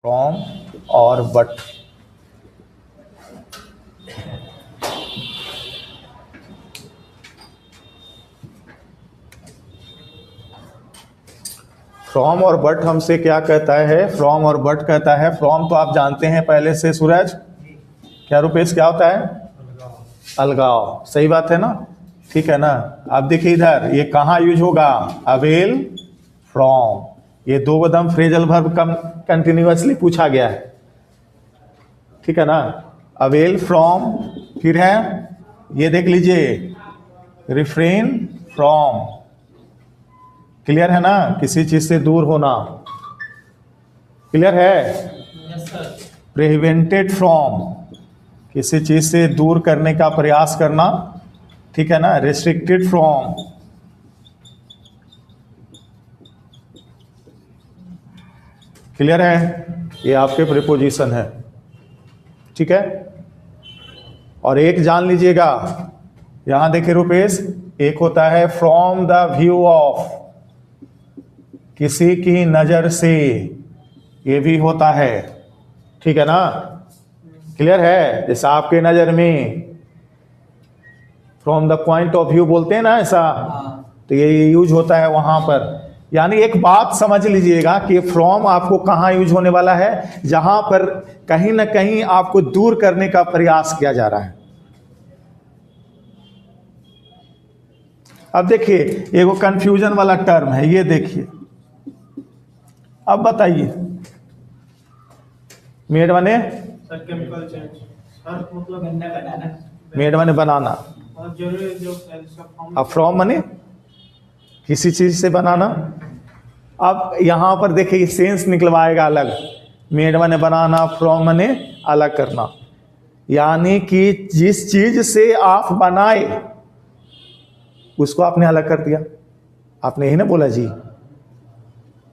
From और but. From और but हमसे क्या कहता है? फ्रॉम और बट कहता है, फ्रॉम तो आप जानते हैं पहले से सूरज, क्या रुपेश क्या होता है? अलगाव। सही बात है ना? ठीक है ना? अब देखिए इधर ये कहाँ यूज होगा? Avail from. ये दो कदम फ्रेजल वर्ब कंटिन्यूअसली पूछा गया है, ठीक है ना? अवेल फ्रॉम, फिर है ये देख लीजिए रिफ्रेन फ्रॉम। क्लियर है ना? किसी चीज से दूर होना। क्लियर है? प्रिवेंटेड फ्रॉम, किसी चीज से दूर करने का प्रयास करना, ठीक है ना? Restricted from. क्लियर है? ये आपके प्रीपोजिशन है, ठीक है? और एक जान लीजिएगा, यहां देखिए रुपेश, एक होता है फ्रॉम द व्यू ऑफ, किसी की नजर से, ये भी होता है, ठीक है ना? क्लियर है? जैसा आपके नजर में from the point of view बोलते हैं ना ऐसा, तो ये यूज होता है वहां पर। यानी एक बात समझ लीजिएगा कि फ्रॉम आपको कहाँ यूज होने वाला है? जहां पर कहीं ना कहीं आपको दूर करने का प्रयास किया जा रहा है। अब देखिए ये वो कंफ्यूजन वाला टर्म है, ये देखिए। अब बताइए मेड बने, केमिकल चेंज सर, मतलब मेड बने बनाना, और जो अब फ्रॉम बने किसी चीज से बनाना। अब यहां पर देखिए सेंस निकलवाएगा अलग, मेड बने बनाना, फ्रॉम बने अलग करना। यानी कि जिस चीज से आप बनाए उसको आपने अलग कर दिया। आपने ही ना बोला जी,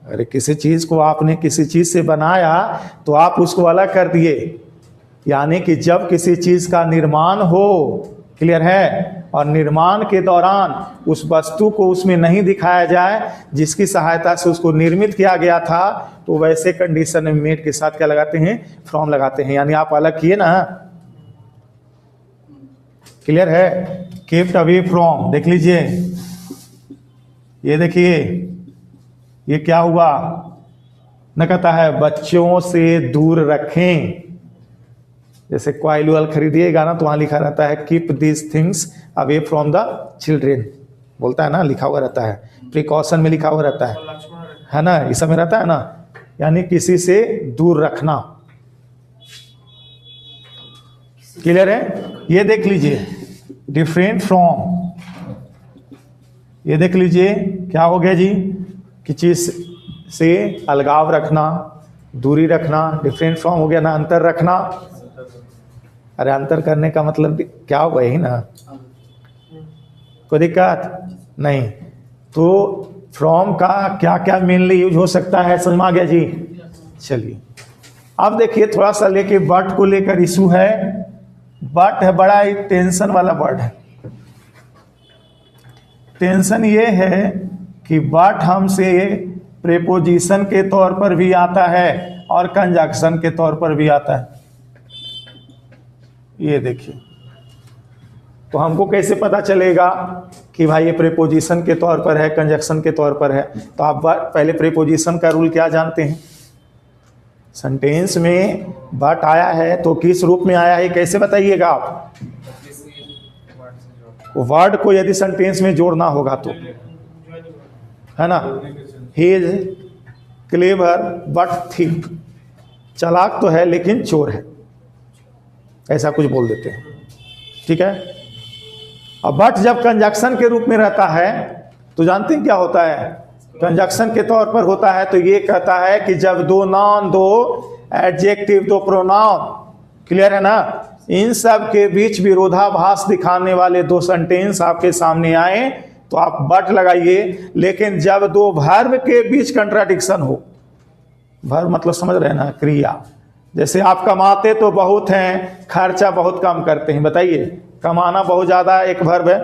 अरे किसी चीज को आपने किसी चीज से बनाया तो आप उसको अलग कर दिए। यानी कि जब किसी चीज का निर्माण हो, क्लियर है, और निर्माण के दौरान उस वस्तु को उसमें नहीं दिखाया जाए जिसकी सहायता से उसको निर्मित किया गया था, तो वैसे कंडीशन में मेड के साथ क्या लगाते हैं? फ्रॉम लगाते हैं। यानी आप अलग किए ना। क्लियर है? केप्ट अवे फ्रॉम, देख लीजिए, ये देखिए ये क्या हुआ न, कहता है बच्चों से दूर रखें। जैसे क्वाइल वाल खरीदिएगा ना तो वहां लिखा रहता है keep this things away from the children, बोलता है ना, लिखा हुआ रहता है, प्रिकॉशन में लिखा हुआ रहता है ना, इस समय रहता है ना। यानी किसी से दूर रखना। क्लियर है? ये देख लीजिए डिफरेंट फ्रॉम, ये देख लीजिए क्या हो गया जी, कि चीज से अलगाव रखना, दूरी रखना, डिफरेंट फ्रॉम हो गया ना, अंतर रखना। अरे अंतर करने का मतलब क्या होगा? यही ना, कोई दिक्कत नहीं। तो फ्रॉम का क्या क्या मेनली यूज हो सकता है, समझ में आ गया जी? चलिए अब देखिए थोड़ा सा लेके बट को लेकर इशू है। बट है बड़ा ही टेंशन वाला वर्ड है। टेंशन ये है कि बट हमसे प्रेपोजिशन के तौर पर भी आता है और कंजक्शन के तौर पर भी आता है। ये देखिए, तो हमको कैसे पता चलेगा कि भाई ये प्रेपोजिशन के तौर पर है, कंजक्शन के तौर पर है? तो आप पहले प्रेपोजिशन का रूल क्या जानते हैं? सेंटेंस में बट आया है तो किस रूप में आया है कैसे बताइएगा आप? वर्ड को यदि सेंटेंस में जोड़ना होगा तो, है ना? He is clever but thick, चालाक तो है लेकिन चोर है, ऐसा कुछ बोल देते हैं, ठीक है? अब बट जब कंजक्शन के रूप में रहता है तो जानते हैं क्या होता है? कंजक्शन के तौर पर होता है तो ये कहता है कि जब दो नाउन, दो एडजेक्टिव, दो प्रोनाउन, क्लियर है ना, इन सब के बीच विरोधाभास दिखाने वाले दो सेंटेंस आपके सामने आए तो आप बट लगाइए। लेकिन जब दो वर्ब के बीच कंट्राडिक्शन हो, वर्ब मतलब समझ रहे हैं ना, क्रिया, जैसे आप कमाते तो बहुत हैं, खर्चा बहुत कम करते हैं। बताइए, कमाना बहुत ज़्यादा एक वर्ब है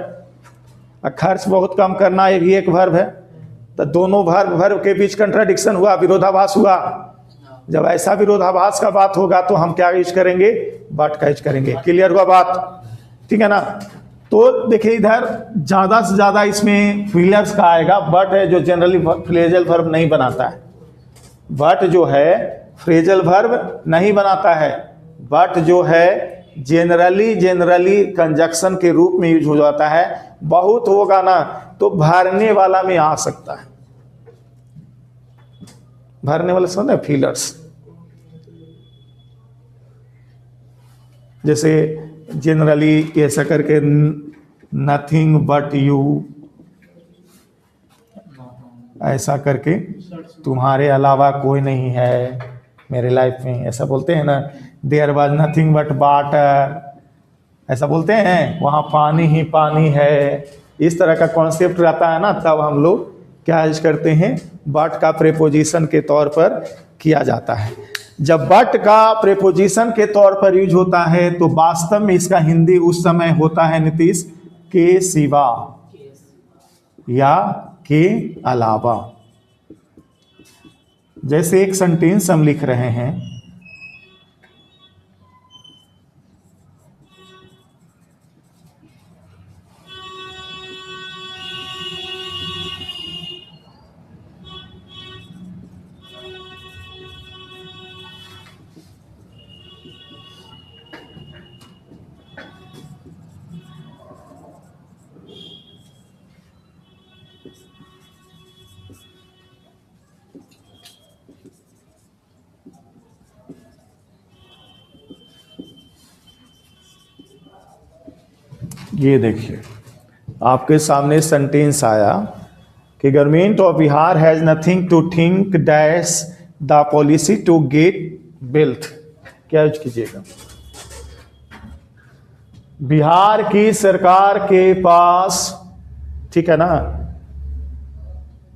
और खर्च बहुत कम करना ये भी एक वर्ब है। तो दोनों वर्ब के बीच कंट्राडिक्शन हुआ, विरोधाभास हुआ, जब ऐसा विरोधाभास का बात होगा तो हम क्या यूज करेंगे, बट का यूज करेंगे। क्लियर हुआ बात, ठीक है ना। तो देखिए इधर ज्यादा से ज्यादा इसमें फिलर्स का आएगा, बट है जो जनरली फ्रेजल वर्ब नहीं बनाता है। बट जो है फ्रेजल वर्ब नहीं बनाता है, बट जो है जनरली कंजक्शन के रूप में यूज हो जाता है। बहुत होगा ना तो भरने वाला में आ सकता है, भरने वाला समझ फिलर्स। जैसे जनरली ऐसा करके नथिंग बट यू, ऐसा करके तुम्हारे अलावा कोई नहीं है मेरे लाइफ में, ऐसा बोलते हैं ना। There was nothing but water, ऐसा बोलते हैं, वहाँ पानी ही पानी है। इस तरह का कॉन्सेप्ट रहता है ना, तब हम लोग क्या यूज करते हैं, बट का प्रेपोजिशन के तौर पर किया जाता है। जब बट का प्रेपोजिशन के तौर पर यूज होता है तो वास्तव में इसका हिंदी उस समय होता है नीतीश, के सिवा या के अलावा। जैसे एक सेंटेंस हम लिख रहे हैं, ये देखिए आपके सामने सेंटेंस आया कि government of Bihar has nothing to think dash the policy to get wealth. क्या यूज कीजिएगा, बिहार की सरकार के पास, ठीक है ना,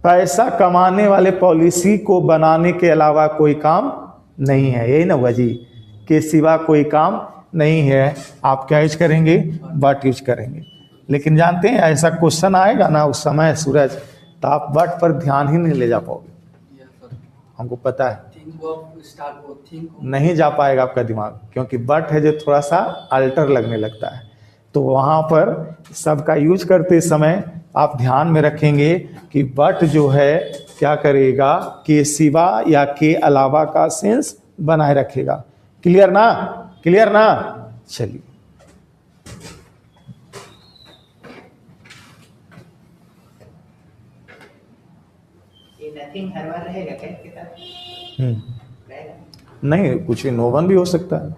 पैसा कमाने वाले पॉलिसी को बनाने के अलावा कोई काम नहीं है। यही ना हुआ जी, के सिवा कोई काम नहीं है। आप क्या यूज करेंगे, बट यूज करेंगे। लेकिन जानते हैं ऐसा क्वेश्चन आएगा ना उस समय सूरज, तो आप बट पर ध्यान ही नहीं ले जा पाओगे, हमको पता है नहीं जा पाएगा आपका दिमाग, क्योंकि बट है जो थोड़ा सा अल्टर लगने लगता है। तो वहाँ पर सबका यूज करते समय आप ध्यान में रखेंगे कि बट जो है क्या करेगा, के सिवा या के अलावा का सेंस बनाए रखेगा। क्लियर ना, क्लियर ना। चलिए नथिंग हर बार रहेगा क्या किताब? नहीं, कुछ नो वन भी हो सकता है।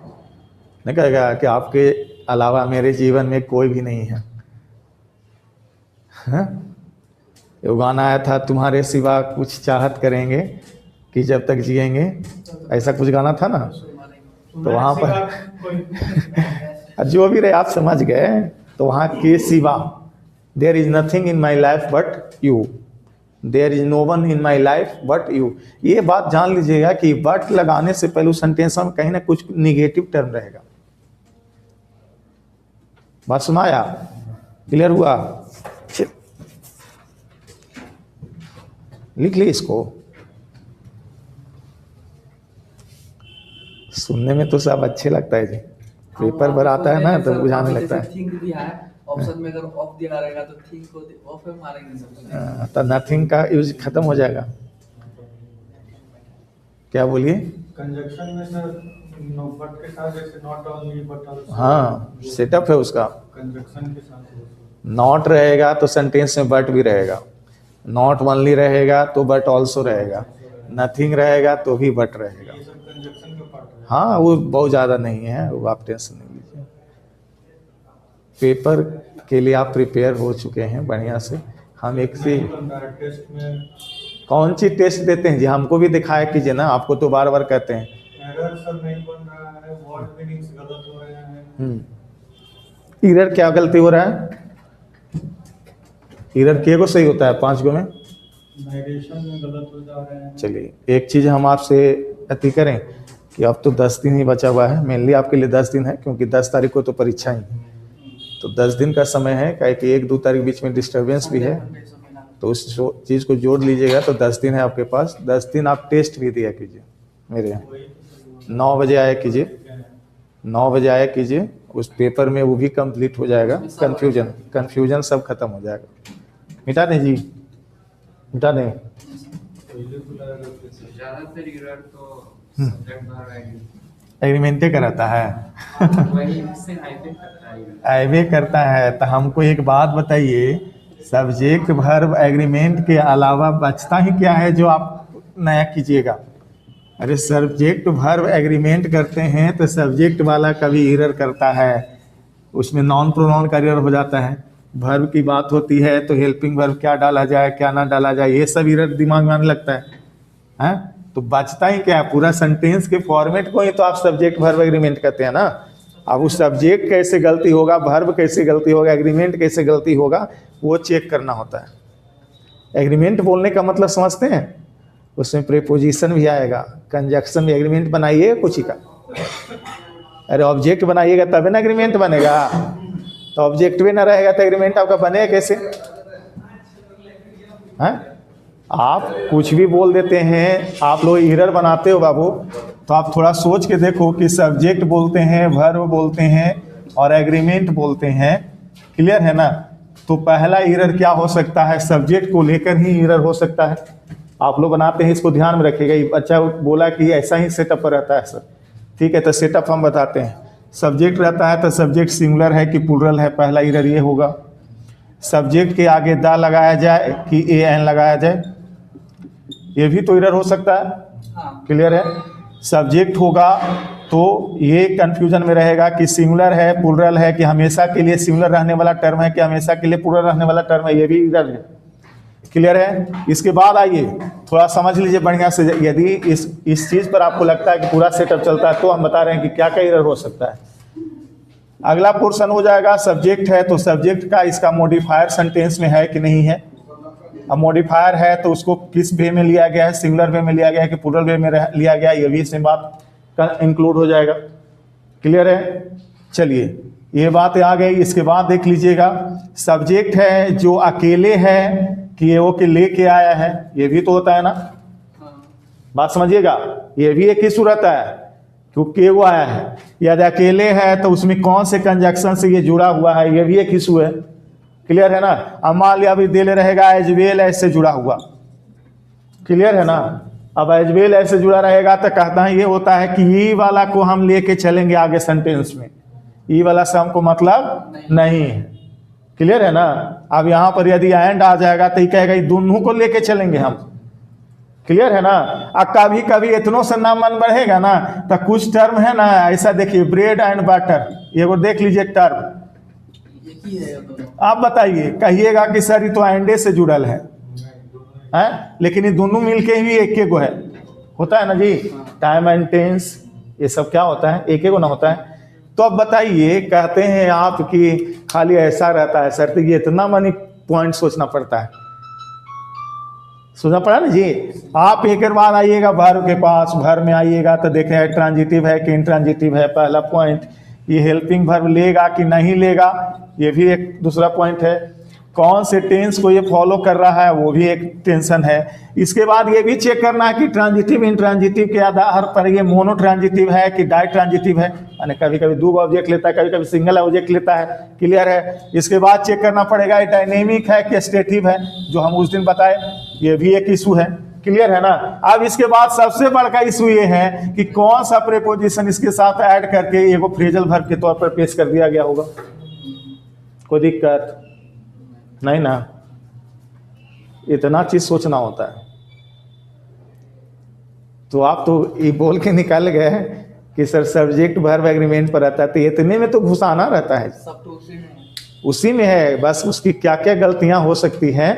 नहीं कहेगा कि आपके अलावा मेरे जीवन में कोई भी नहीं है। वो गाना आया था, तुम्हारे सिवा कुछ चाहत करेंगे कि जब तक जिएंगे, ऐसा कुछ गाना था ना। तो वहाँ पर जो भी रहे आप समझ गए, तो वहाँ के सिवा, there is nothing in my life but you, there is no one in my life but you. ये बात जान लीजिएगा कि बट लगाने से पहले उस सेंटेंस में कहीं ना कुछ निगेटिव टर्म रहेगा। बात सुनाया, क्लियर हुआ। लिख ली इसको, सुनने में तो सब अच्छे लगता है जी, पेपर पर आता है ना तो बुझाने लगता है। ऑप्शन में अगर ऑफ दिया रहेगा तो थिंक को ऑफ में मारेंगे सब, तो नथिंग का यूज खत्म हो जाएगा। क्या बोलिए, कंजक्शन में सर नो बट के साथ जैसे नॉट ओनली बट आल्सो, हाँ सेटअप है उसका। कंजक्शन के साथ नॉट रहेगा तो सेंटेंस में बट भी रहेगा, नॉट ओनली रहेगा तो बट ऑल्सो रहेगा, नथिंग रहेगा तो भी बट रहेगा। ये सब कंजक्शन का पार्ट है। हाँ वो बहुत ज़्यादा नहीं है, वो आप टेंशन नहीं लीजिए। पेपर के लिए आप प्रिपेयर हो चुके हैं बढ़िया से। हम एक से टेस्ट में कौन सी टेस्ट देते हैं जी, हमको भी दिखाया कीजिए ना। आपको तो बार बार कहते हैं एरर सर नहीं बन रहा है, वर्ड मीनिंग्स गलत हो रहे हैं। इरर क्या गलती हो रहा है, इरर के को सही होता है 5 गो में। नाइगेशन में गलत हो जा रहे हैं। चलिए एक चीज़ हम आपसे अति करें कि अब तो 10 दिन ही बचा हुआ है, मेनली आपके लिए 10 दिन है, क्योंकि 10 तारीख को तो परीक्षा ही है। तो 10 दिन का समय है, क्या कि 1-2 तारीख बीच में डिस्टर्बेंस भी है, तो उस चीज़ को जोड़ लीजिएगा तो 10 दिन है आपके पास। 10 दिन आप टेस्ट भी दिया कीजिए, मेरे यहाँ 9 बजे आया कीजिए, 9 बजे आया कीजिए, उस पेपर में वो भी कंप्लीट हो जाएगा, कन्फ्यूजन सब खत्म हो जाएगा। मिटा दें जी, मिटा दें। ज्यादातर एरर तो सब्जेक्ट भर एग्रीमेंटे कराता है वही उससे हाइवे करता है। हाईवे करता है। तो हमको एक बात बताइए, सब्जेक्ट वर्ब एग्रीमेंट के अलावा बचता ही क्या है जो आप नया कीजिएगा? अरे सब्जेक्ट वर्ब एग्रीमेंट करते हैं तो सब्जेक्ट वाला कभी एरर करता है, उसमें नॉन प्रोनाउन का एरर हो जाता है। वर्ब की बात होती है तो हेल्पिंग वर्ब क्या डाला जाए क्या ना डाला जाए, ये सब एरर दिमाग में आने लगता है, हैं? तो बचता ही क्या है? पूरा सेंटेंस के फॉर्मेट को ही तो आप सब्जेक्ट वर्ब एग्रीमेंट कहते हैं ना। अब उस सब्जेक्ट कैसे गलती होगा, वर्ब कैसे गलती होगा, एग्रीमेंट कैसे गलती होगा, वो चेक करना होता है। एग्रीमेंट बोलने का मतलब समझते हैं? उसमें प्रीपोजिशन भी आएगा, कंजक्शन भी। एग्रीमेंट बनाइएगा कुछ ही का, अरे ऑब्जेक्ट बनाइएगा तभी ना एग्रीमेंट बनेगा। तो ऑब्जेक्ट भी ना रहेगा तो एग्रीमेंट आपका बनेगा कैसे? हैं? आप कुछ भी बोल देते हैं, आप लोग एरर बनाते हो बाबू, तो आप थोड़ा सोच के देखो कि सब्जेक्ट बोलते हैं, वर्ब बोलते हैं और एग्रीमेंट बोलते हैं, क्लियर है ना? तो पहला एरर क्या हो सकता है? सब्जेक्ट को लेकर ही एरर हो सकता है। आप लोग बनाते हैं, इसको ध्यान में रखिएगा। ये बच्चा बोला कि ऐसा ही सेटअप पर रहता है सर, ठीक है, तो सेटअप हम बताते हैं। सब्जेक्ट रहता है तो सब्जेक्ट सिंगुलर है कि प्लूरल है, पहला एरर ये होगा। सब्जेक्ट के आगे द लगाया जाए कि ए एन लगाया जाए, ये भी तो एरर हो सकता है, हाँ। क्लियर है? सब्जेक्ट होगा तो ये कंफ्यूजन में रहेगा कि सिंगुलर है प्लूरल है, कि हमेशा के लिए सिंगुलर रहने वाला टर्म है कि हमेशा के लिए प्लूरल रहने वाला टर्म है, ये भी एरर है, क्लियर है? इसके बाद आइए थोड़ा समझ लीजिए बढ़िया से। यदि इस चीज़ पर आपको लगता है कि पूरा सेटअप चलता है तो हम बता रहे हैं कि क्या क्या एरर हो सकता है। अगला पोर्शन हो जाएगा, सब्जेक्ट है तो सब्जेक्ट का इसका मॉडिफायर सेंटेंस में है कि नहीं है। अब मॉडिफायर है तो उसको किस वे में लिया गया है, सिंगुलर वे में लिया गया है कि प्लूरल वे में लिया गया है, ये भी इसमें बात का इंक्लूड हो जाएगा, क्लियर है? चलिए ये बात आ गई। इसके बाद देख लीजिएगा, सब्जेक्ट है जो अकेले है कि वो के लेके आया है, ये भी तो होता है ना। बात समझिएगा, ये भी एक इशू रहता है क्योंकि वो आया है। यदि अकेले है तो उसमें कौन से कंजक्शन से ये जुड़ा हुआ है, ये भी एक इशू है, क्लियर है ना। अब मान लिया अभी दिल रहेगा एज वेल एज से जुड़ा हुआ, क्लियर है ना। अब एज वेल एज से जुड़ा रहेगा तो कहता है ये होता है कि ई वाला को हम लेके चलेंगे आगे सेंटेंस में, ई वाला से हमको मतलब नहीं है, क्लियर है ना। अब यहाँ पर यदि एंड आ जाएगा तो ये कहेगा ये दोनों को लेके चलेंगे हम, क्लियर है ना। अब कभी कभी इतनों से ना मन बढ़ेगा ना तो कुछ टर्म है ना, ऐसा देखिए ब्रेड एंड बटर, ये वो देख लीजिए टर्म, एक ही है ये दोनों। आप बताइए, कहिएगा कि सर ये तो एंडे से जुड़ल है, हैं? लेकिन ये दोनों मिलके ही एक एक गो है, होता है ना जी। टाइम एंड टेंस ये सब क्या होता है, एक एक गो ना होता है। तो अब बताइए, कहते हैं आप कि खाली ऐसा रहता है सर, तो ये इतना मनी पॉइंट सोचना पड़ता है, सोचना पड़ा ना जी। आप एक बार आइएगा वर्ब के पास, वर्ब में आइएगा तो देखें ट्रांजिटिव है कि इंट्रांजिटिव है, पहला पॉइंट। ये हेल्पिंग वर्ब लेगा कि नहीं लेगा, ये भी एक दूसरा पॉइंट है। कौन से टेंस को ये फॉलो कर रहा है, वो भी एक टेंशन है। इसके बाद ये भी चेक करना है कि ट्रांजिटिव इंट्रांजिटिव के आधार पर ये मोनो ट्रांजिटिव है कि डाई ट्रांजिटिव है, यानी कभी कभी दो ऑब्जेक्ट लेता है, कभी कभी सिंगल ऑब्जेक्ट लेता है, क्लियर है। इसके बाद चेक करना पड़ेगा ये डायनेमिक है कि स्टेटिव है, जो हम उस दिन बताए, ये भी एक इशू है, क्लियर है ना। अब इसके बाद सबसे बड़का इशू ये है कि कौन सा प्रीपोजिशन इसके साथ ऐड करके एगो फ्रेजल वर्ब के तौर पर पेश कर दिया गया होगा। कोई दिक्कत नहीं ना, इतना चीज सोचना होता है। तो आप तो ये बोल के निकाल गए कि सर सब्जेक्ट वर्ब एग्रीमेंट पर रहता है, तो इतने में तो घुसाना रहता है, सब तो उसी में है। उसी में है, बस उसकी क्या क्या गलतियां हो सकती हैं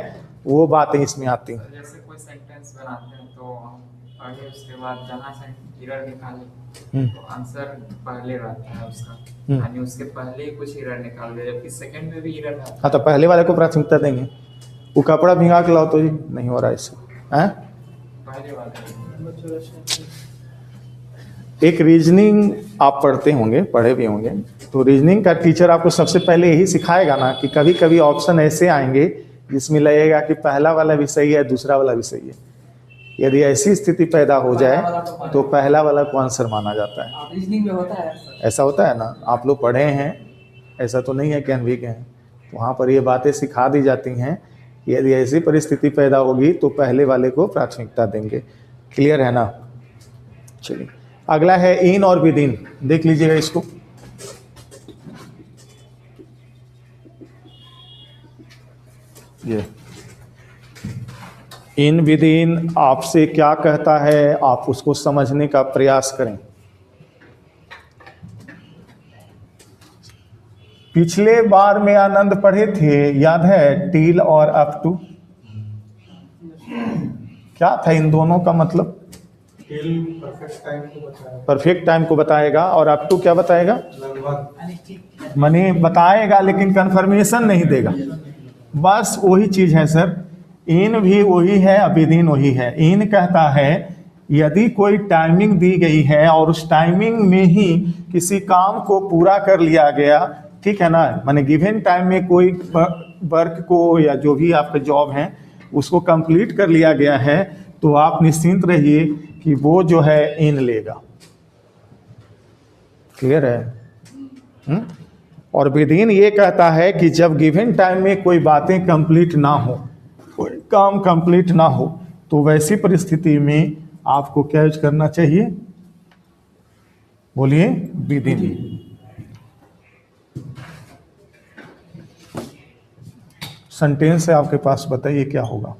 वो बातें इसमें आती हैं। जैसे कोई सेंटेंस बनाते हैं तो हम पढ़े, उसके बाद जहाँ से एरर निकाले तो आंसर पहले रहता है उसका, यानी उसके पहले ही कुछ एरर निकाल दे, जबकि सेकंड में भी एरर है। हाँ, तो पहले वाले को प्राथमिकता देंगे। वो कपड़ा भिंगा के लाओ तो जी नहीं हो रहा इससे, हैं? पहले वाला एक रीजनिंग आप पढ़ते होंगे, पढ़े भी होंगे, तो रीजनिंग का टीचर आपको सबसे पहले यही सिखाएगा ना कि कभी कभी ऑप्शन ऐसे आएंगे जिसमें लगेगा कि पहला वाला भी सही है दूसरा वाला भी सही है, यदि ऐसी स्थिति पैदा हो जाए तो पहला वाला को आंसर माना जाता है। रीजनिंग में होता है सर। ऐसा होता है ना, आप लोग पढ़े हैं, ऐसा तो नहीं है कि अनभिज्ञ हैं। वहाँ पर ये बातें सिखा दी जाती हैं, यदि ऐसी परिस्थिति पैदा होगी तो पहले वाले को प्राथमिकता देंगे। क्लियर है ना? चलिए अगला है इन और विदिन, देख लीजिएगा इसको। ये इन विदिन आपसे क्या कहता है, आप उसको समझने का प्रयास करें। पिछले बार में आनंद पढ़े थे, याद है? टिल और अप टू क्या था इन दोनों का मतलब? टिल परफेक्ट टाइम को बताया, परफेक्ट टाइम को बताएगा, और अप टू क्या बताएगा? लगभग। मनी बताएगा लेकिन कंफर्मेशन नहीं देगा। बस वही चीज है सर, इन भी वही है, अभिधीन वही है। इन कहता है यदि कोई टाइमिंग दी गई है और उस टाइमिंग में ही किसी काम को पूरा कर लिया गया, ठीक है ना, माने गिवन टाइम में कोई वर्क को या जो भी आपका जॉब है उसको कंप्लीट कर लिया गया है, तो आप निश्चिंत रहिए कि वो जो है इन लेगा। क्लियर है? और विदिन ये कहता है कि जब गिवन टाइम में कोई बातें कंप्लीट ना हो, कोई काम कंप्लीट ना हो, तो वैसी परिस्थिति में आपको क्या यूज करना चाहिए? बोलिए, विदिन। सेंटेंस है आपके पास, बताइए क्या होगा?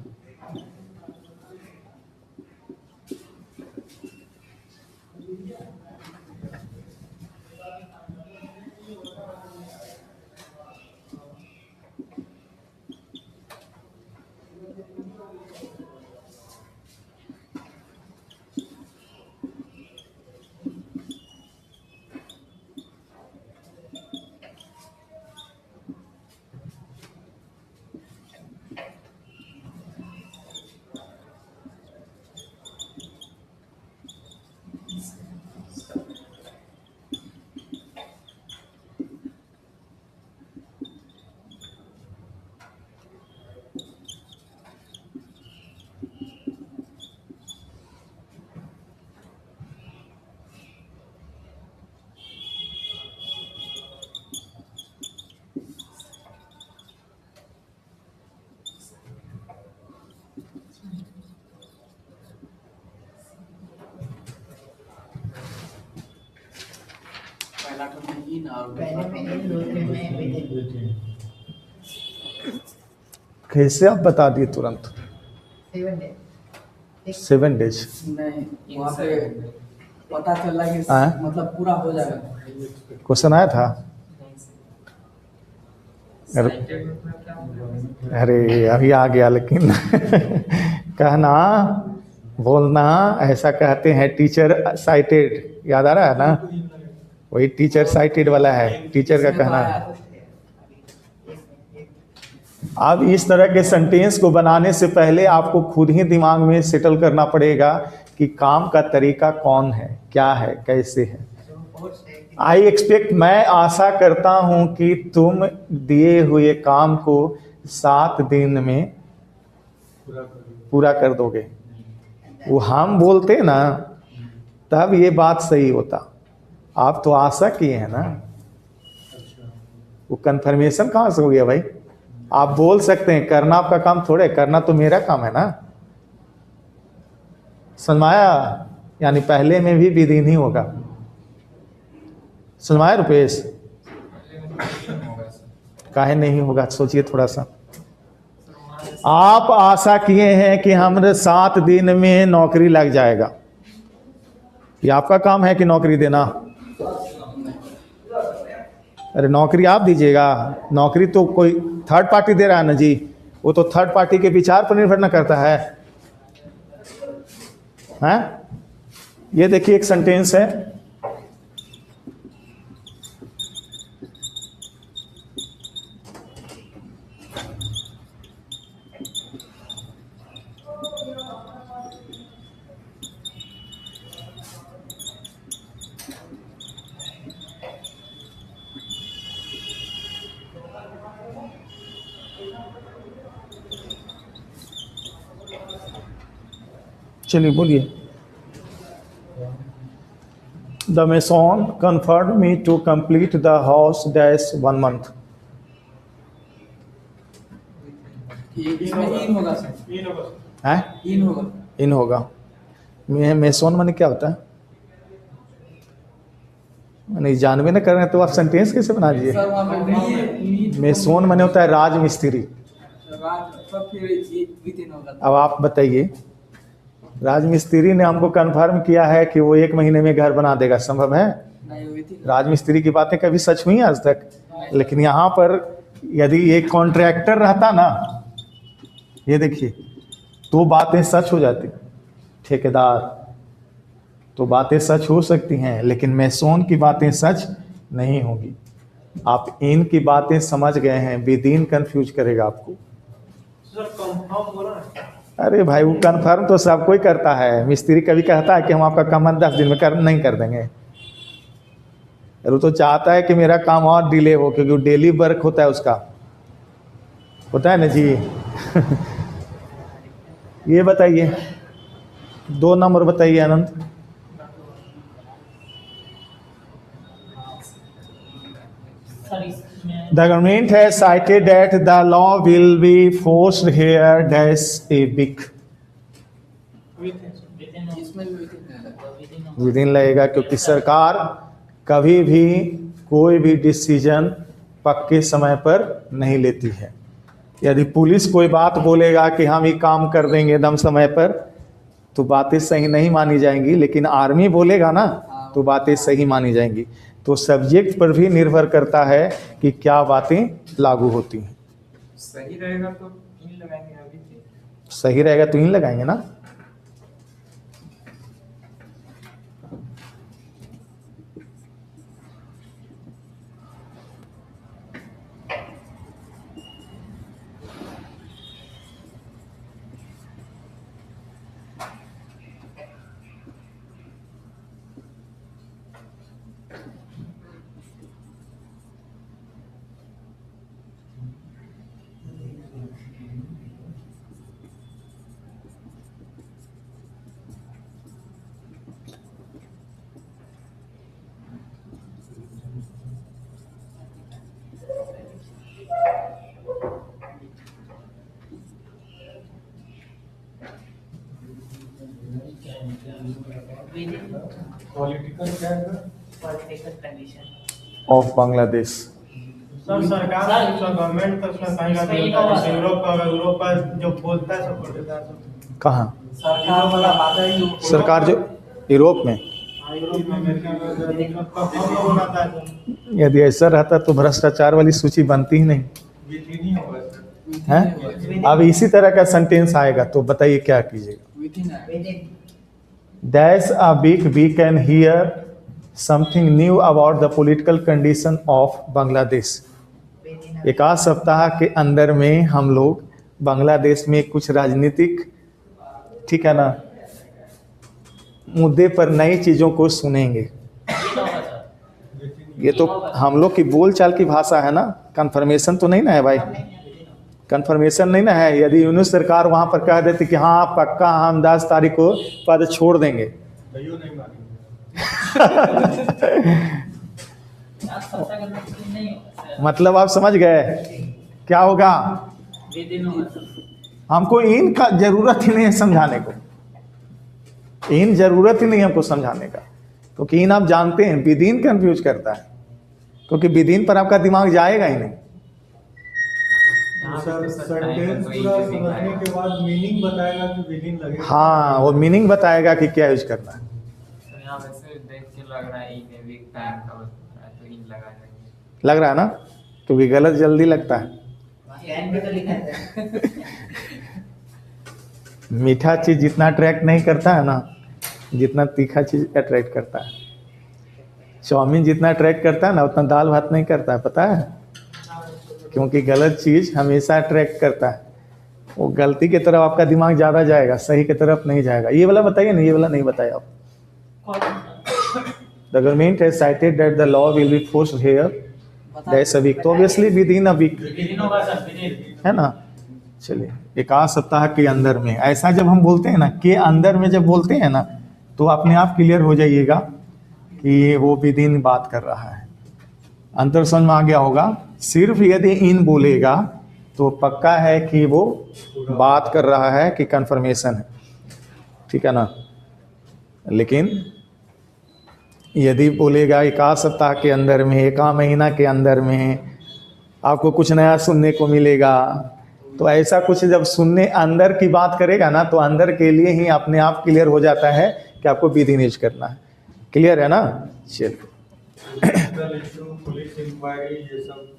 पहला तो में इन और पहले में इन, दूसरे में विदिन। कैसे आप बता दिए तुरंत? 7 days। 7 days। नहीं, वहाँ पे पता चला कि हाँ? मतलब पूरा हो जाएगा। क्वेश्चन आया था? अरे Cited में क्या होगा? अरे अभी आ गया, लेकिन कहना बोलना ऐसा कहते हैं टीचर साइटेड, याद आ रहा है ना? वही टीचर साइटेड वाला है, टीचर का कहना है। अब इस तरह के सेंटेंस को बनाने से पहले आपको खुद ही दिमाग में सेटल करना पड़ेगा कि काम का तरीका कौन है, क्या है, कैसे है। आई एक्सपेक्ट, मैं आशा करता हूं कि तुम दिए हुए काम को 7 दिन में पूरा कर दोगे। वो हम बोलते ना, तब ये बात सही होता। आप तो आशा किए हैं ना, वो कंफर्मेशन कहाँ से हो गया भाई? आप बोल सकते हैं, करना आपका काम थोड़े, करना तो मेरा काम है ना। समझाया? यानी पहले में भी विदिन ही होगा। समझाया रुपेश? काहे नहीं होगा, सोचिए थोड़ा सा। आप आशा किए हैं कि हम 7 दिन में नौकरी लग जाएगा, ये आपका काम है कि नौकरी देना? अरे नौकरी आप दीजिएगा, नौकरी तो कोई थर्ड पार्टी दे रहा है ना जी, वो तो थर्ड पार्टी के विचार पर निर्भर न करता है। हैं? ये देखिए एक सेंटेंस है, चलिए बोलिए। The mason conferred me to complete the house dash 1 month। इसमें इन होगा सर, ये लोग है इन होगा। इन होगा। मेसोन माने क्या होता है? नहीं जानवे ना कर रहे हैं तो आप सेंटेंस कैसे बना दिए? सर वहाँ पे मी मेसोन माने होता है राजमिस्त्री। तब फिर विद इन होगा। अब आप बताइए, राजमिस्त्री ने हमको कंफर्म किया है कि वो 1 महीने में घर बना देगा, संभव है? नहीं विद इन। राजमिस्त्री की बातें कभी सच हुई आज तक? लेकिन यहाँ पर यदि एक कॉन्ट्रैक्टर रहता ना, ये देखिए, तो बातें सच हो जाती। ठेकेदार, तो बातें सच हो सकती हैं, लेकिन मेसोन की बातें सच नहीं होगी। आप इनकी बातें समझ गए हैं, विदिन कंफ्यूज करेगा आपको। सर कंफर्म हो रहा है। अरे भाई वो कंफर्म तो सब कोई करता है। मिस्त्री कभी कहता है कि हम आपका काम 10 दिन में नहीं कर देंगे। अरे वो तो चाहता है कि मेरा काम और डिले हो, क्योंकि वो डेली वर्क होता है उसका, होता है ना जी। ये बताइए 2 नंबर बताइए आनंद। The government has cited that the law will be forced here dash a big। इसमें भी विद इन है। विदिन लगेगा, क्योंकि सरकार कभी भी कोई भी डिसीजन पक्के समय पर नहीं लेती है। यदि पुलिस कोई बात बोलेगा कि हम ये काम कर देंगे एकदम समय पर, तो बातें सही नहीं मानी जाएंगी, लेकिन आर्मी बोलेगा ना तो बातें सही मानी जाएंगी। तो सब्जेक्ट पर भी निर्भर करता है कि क्या बातें लागू होती हैं। सही रहेगा तो इन लगाएंगे अभी से। सही रहेगा तो इन लगाएंगे ना। पॉलिटिकल क्या है sir? Political condition. Of Bangladesh. Sir सरकार गवर्नमेंट तो उसमें कहीं का भी होता है। जैसे यूरोप का जो बोलता है सब कर देता है सब। कहाँ? सरकार वाला बात है ही। सरकार जो यूरोप में, हाँ, यूरोप में अमेरिका में सबका हम लोग बनाता है सब। यदि ऐसा रहता तो भ्रष्टाचार वाली सूची बनती ही नहीं विदिन ही होगा सर। है। अब इसी तरह का सेंटेंस आएगा तो बताइए क्या कीजिएगा। विद इन है। Within. Dash a week we can hear something new about the political condition of Bangladesh। Within. एक आध सप्ताह के अंदर में हम लोग बांग्लादेश में कुछ राजनीतिक, ठीक है ना, मुद्दे पर नई चीज़ों को सुनेंगे। ये तो हम लोग की बोलचाल की भाषा है ना, कंफर्मेशन तो नहीं ना है भाई, कंफर्मेशन नहीं ना है। यदि यूनिट सरकार वहाँ पर कह देती कि हाँ पक्का हम 10 तारीख को पद छोड़ देंगे, तैयो नहीं मानेंगे। मतलब आप समझ गए क्या होगा। हमको इनका जरूरत ही नहीं है समझाने को, इन जरूरत ही नहीं है हमको समझाने का, क्योंकि इन आप जानते हैं विदिन कंफ्यूज करता है, क्योंकि विदिन पर आपका दिमाग जाएगा ही नहीं। सर सेंटेंस पूरा समझने के बाद मीनिंग बताएगा कि विदिन लगेगा। हाँ वो मीनिंग बताएगा कि क्या यूज करना है। तो यहाँ वैसे देख के लग रहा है इन वीक टाइम का बता रहा है, तो इन लगा देंगे। लग रहा है ना, क्योंकि गलत जल्दी लगता है। कैन भी तो लिखा है। मीठा चीज जितना अट्रैक्ट नहीं करता है ना, जितना तीखा चीज अट्रैक्ट करता है। चाउमीन जितना अट्रैक्ट करता है ना, उतना दाल भात नहीं करता है, पता है? क्योंकि गलत चीज हमेशा अट्रैक्ट करता है। वो गलती की तरफ आपका दिमाग ज़्यादा जाएगा, सही की तरफ नहीं जाएगा। ये वाला बताइए ना, ये वाला नहीं बताया आप। The government has cited that the law will be forced here that's a week, तो obviously within a week है ना। चलिए, एकाध सप्ताह के अंदर में, ऐसा जब हम बोलते हैं ना के अंदर में जब बोलते हैं ना, तो अपने आप क्लियर हो जाइएगा कि वो विद इन बात कर रहा है। अंतर समझ में आ गया होगा। सिर्फ यदि इन बोलेगा तो पक्का है कि वो बात कर रहा है कि कंफर्मेशन है, ठीक है ना। लेकिन यदि बोलेगा एकाध सप्ताह के अंदर में, एका महीना के अंदर में आपको कुछ नया सुनने को मिलेगा, तो ऐसा कुछ जब सुनने अंदर की बात करेगा ना, तो अंदर के लिए ही अपने आप क्लियर हो जाता है कि आपको विद इन यूज करना है। क्लियर है ना। चलिए, पुलिस इंक्वायरी ये सब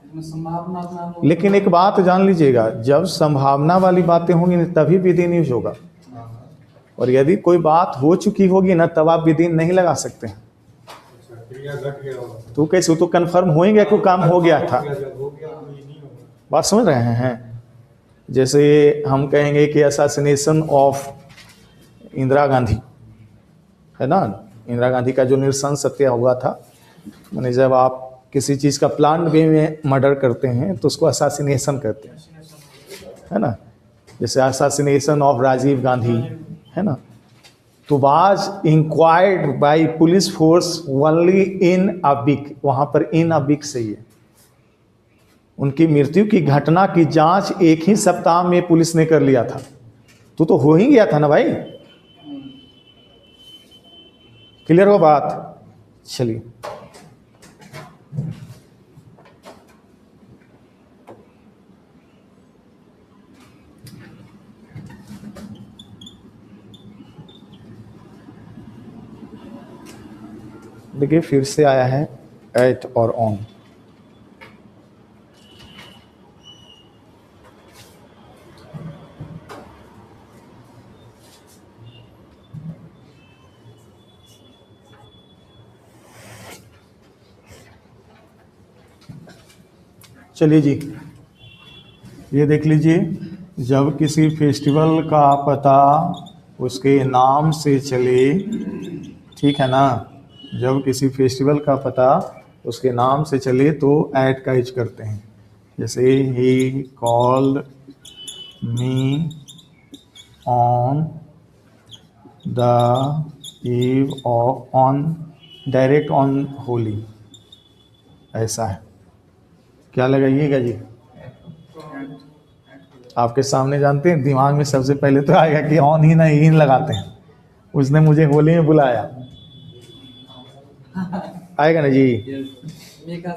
इसमें संभावना अपना हो। लेकिन एक बात जान लीजिएगा, जब संभावना वाली बातें होंगी तभी विद इन यूज होगा, और यदि कोई बात हो चुकी होगी ना तब आप विद इन नहीं लगा सकते हैं। क्रिया घट गया होगा, तो कैसे, तो कंफर्म होएगा कि काम हो गया था। जब हो गया तो ये नहीं होगा। बात समझ रहे हैं। जैसे हम कहेंगे कि असैसिनेशन ऑफ इंदिरा गांधी है ना, इंदिरा गांधी का जो नृशंस हत्या हुआ था, माने जब आप किसी चीज़ का प्लान वे में मर्डर करते हैं तो उसको असैसिनेशन करते हैं, है ना। जैसे असैसिनेशन ऑफ राजीव गांधी है ना, तो was inquired by police force only in a week, वहाँ पर इन अ वीक सही है। उनकी मृत्यु की घटना की जांच एक ही सप्ताह में पुलिस ने कर लिया था, तो हो ही गया था ना भाई। क्लियर हो बात। चलिए, देखिए फिर से आया है एट और ऑन। चलिए जी, ये देख लीजिए, जब किसी फेस्टिवल का पता उसके नाम से चले, ठीक है ना, जब किसी फेस्टिवल का पता उसके नाम से चले तो ऐड का यूज करते हैं। जैसे he called me on the eve of on direct on Holi, ऐसा है। क्या लगाइएगा जी, आपके सामने जानते हैं दिमाग में सबसे पहले तो आएगा कि ऑन ही ना इन लगाते हैं, उसने मुझे होली में बुलाया, आएगा ना जी।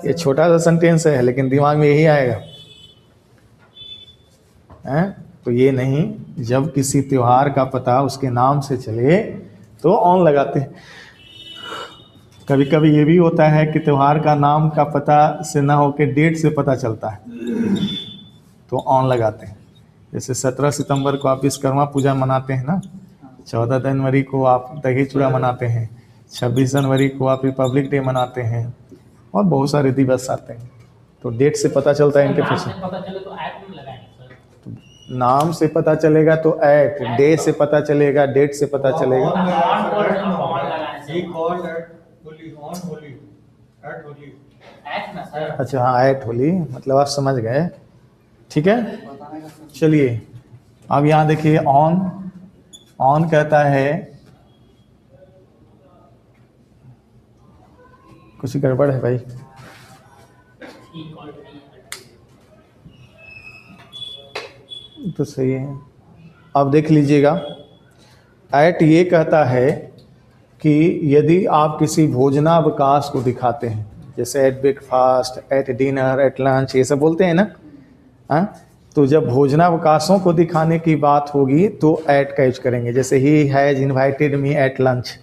ये छोटा सा सेंटेंस है लेकिन दिमाग में यही आएगा, हैं? तो ये नहीं, जब किसी त्योहार का पता उसके नाम से चले तो ऑन लगाते हैं। कभी कभी ये भी होता है कि त्योहार का नाम का पता से ना होकर डेट से पता चलता है तो ऑन लगाते हैं। जैसे 17 सितंबर को आप विश्वकर्मा पूजा मनाते हैं ना, 14 जनवरी को आप दही चूड़ा मनाते हैं, 26 जनवरी को आप रिपब्लिक डे मनाते हैं, और बहुत सारे दिवस आते हैं, तो डेट से पता चलता है इनके पीछे। नाम से पता चलेगा तो ऐट, डे से पता चलेगा, डेट से पता चलेगा। He called at Holi, on Holi, at Holi. अच्छा हाँ, ऐट होली, मतलब आप समझ गए, ठीक है। चलिए अब यहाँ देखिए, ऑन, ऑन कहता है, कुछ गड़बड़ है भाई, तो सही है। अब देख लीजिएगा, ऐट ये कहता है कि यदि आप किसी भोजनावकाश को दिखाते हैं, जैसे at breakfast, at dinner, at lunch, ये सब बोलते हैं ना, हाँ, तो जब भोजनावकाशों को दिखाने की बात होगी तो एट का यूज करेंगे। जैसे he has invited me at lunch,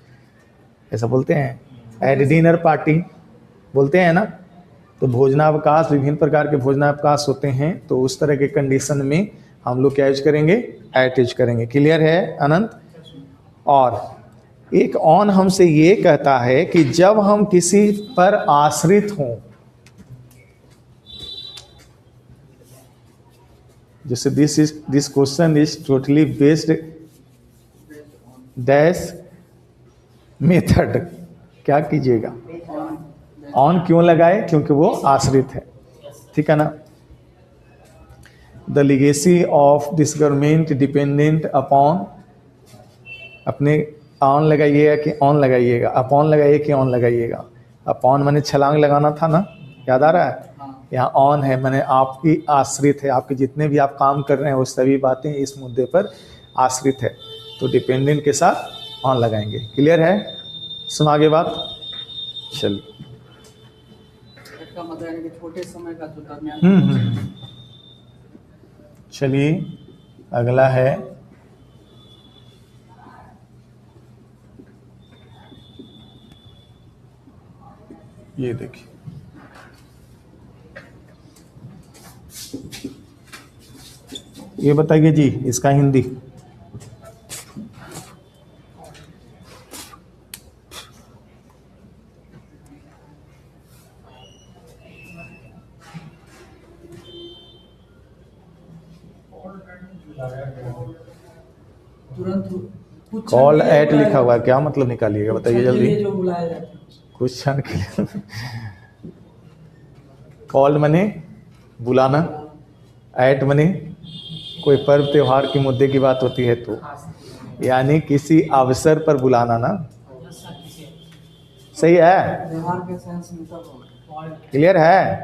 ऐसा बोलते हैं, एट डिनर पार्टी बोलते हैं ना। तो भोजनावकाश, विभिन्न प्रकार के भोजनावकाश होते हैं, तो उस तरह के कंडीशन में हम लोग क्या यूज करेंगे, एट यूज करेंगे। क्लियर है अनंत। और एक ऑन हमसे ये कहता है कि जब हम किसी पर आश्रित हों, जैसे this question is totally based dash method, क्या कीजिएगा, ऑन क्यों लगाए, क्योंकि वो आश्रित है, ठीक है ना। The legacy of this government dependent upon, अपने ऑन लगाइएगा कि ऑन लगाइएगा, अपॉन लगाइए कि ऑन लगाइएगा। अपॉन मैंने छलांग लगाना था ना, याद आ रहा है? हाँ। यहाँ ऑन है, मैंने आपकी आश्रित है, आपके जितने भी आप काम कर रहे हैं वो सभी बातें इस मुद्दे पर आश्रित है, तो डिपेंडेंट के साथ ऑन लगाएंगे। क्लियर है? सुन आगे बात। चलिए, इसका मतलब है कि छोटे समय का जो दरमियान चलिए अगला है ये देखिए, ये बताइए जी इसका हिंदी। तुरंत कुछ कॉल एट लिखा हुआ है, क्या मतलब निकालिएगा बताइए जल्दी। जो बुलाया जाता है। कुछ क्षण के लिए कॉल मने बुलाना, एट मने कोई पर्व त्योहार के मुद्दे की बात होती है तो, यानी किसी अवसर पर बुलाना ना। सही है? व्यवहार के सेंस में तब होगा। क्लियर है?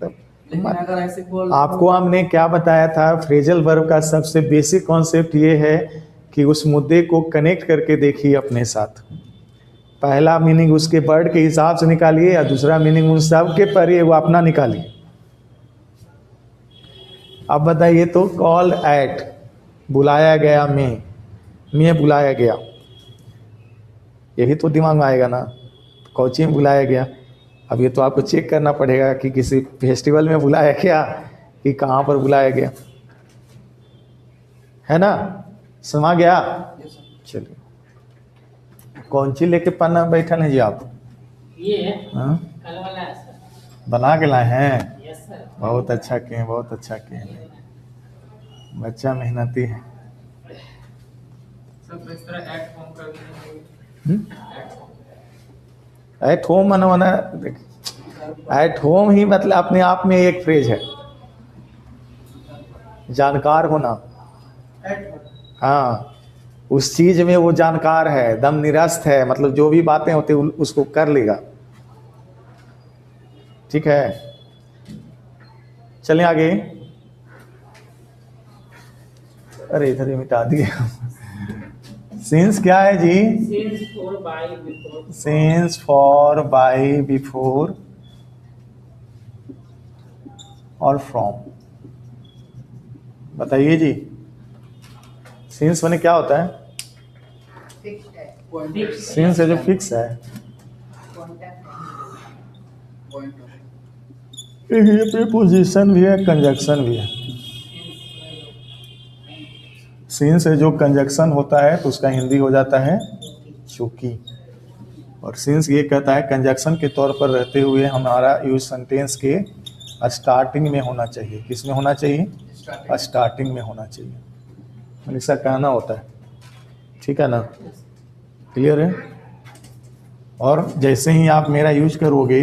तो लेकिन अगर ऐसे बोल आपको हमने क्या बताया था, फ्रेजल वर्ब का सबसे बेसिक कॉन्सेप्ट ये है कि उस मुद्दे को कनेक्ट करके देखिए अपने साथ। पहला मीनिंग उसके वर्ड के हिसाब से निकालिए या दूसरा मीनिंग उन सब के पढ़िए, वो अपना निकालिए। अब बताइए तो कॉल एट, बुलाया गया मैं बुलाया गया, यही तो दिमाग में आएगा ना, कोची में बुलाया गया। अब ये तो आपको चेक करना पड़ेगा कि किसी फेस्टिवल में बुलाया गया कि कहाँ पर बुलाया गया, है ना? समा गया? चलिए, कौन सी लेके पढ़ना बैठल हैं जी आप? ये है हाँ? कल वाला है सर। बना के लाए हैं? Yes sir. बहुत अच्छा किए हैं, बहुत अच्छा किए हैं, बच्चा मेहनती है। सब इस तरह एट होम कर देंगे। एट होम माना एट होम ही मतलब अपने आप में एक फ्रेज है, जानकार होना। हाँ, उस चीज में वो जानकार है, दम निरस्त है, मतलब जो भी बातें होती उसको कर लेगा। ठीक है, चलें आगे। अरे इधर ही मिटा दिया। सिंस क्या है जी? Since for by before। Since for by before और फ्रॉम। बताइए जी, सिंस माने क्या होता है? Fixed है। पॉइंट सिंस है जो फिक्स है, Contact पॉइंट ये प्रीपोजिशन भी है, कंजक्शन भी है। सिंस है जो कंजक्शन होता है तो उसका हिंदी हो जाता है चूंकि, और सिंस ये कहता है कंजक्शन के तौर पर रहते हुए हमारा यूज सेंटेंस के स्टार्टिंग में होना चाहिए। किस में होना चाहिए? स्टार्टिंग में होना चाहिए, मतलब इसका कहना होता है। ठीक है ना? क्लियर है? और जैसे ही आप मेरा यूज करोगे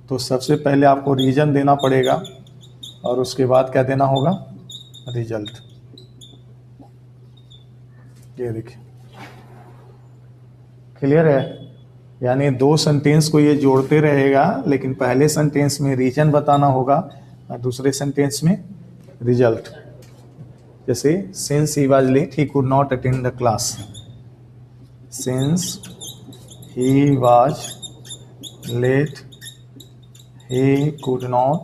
तो सबसे पहले आपको रीजन देना पड़ेगा और उसके बाद क्या देना होगा? रिजल्ट। ये देखिए, क्लियर है? यानी दो सेंटेंस को ये जोड़ते रहेगा, लेकिन पहले सेंटेंस में रीजन बताना होगा और दूसरे सेंटेंस में रिजल्ट। जैसे since he was late he could not attend the class. Since he was late he could not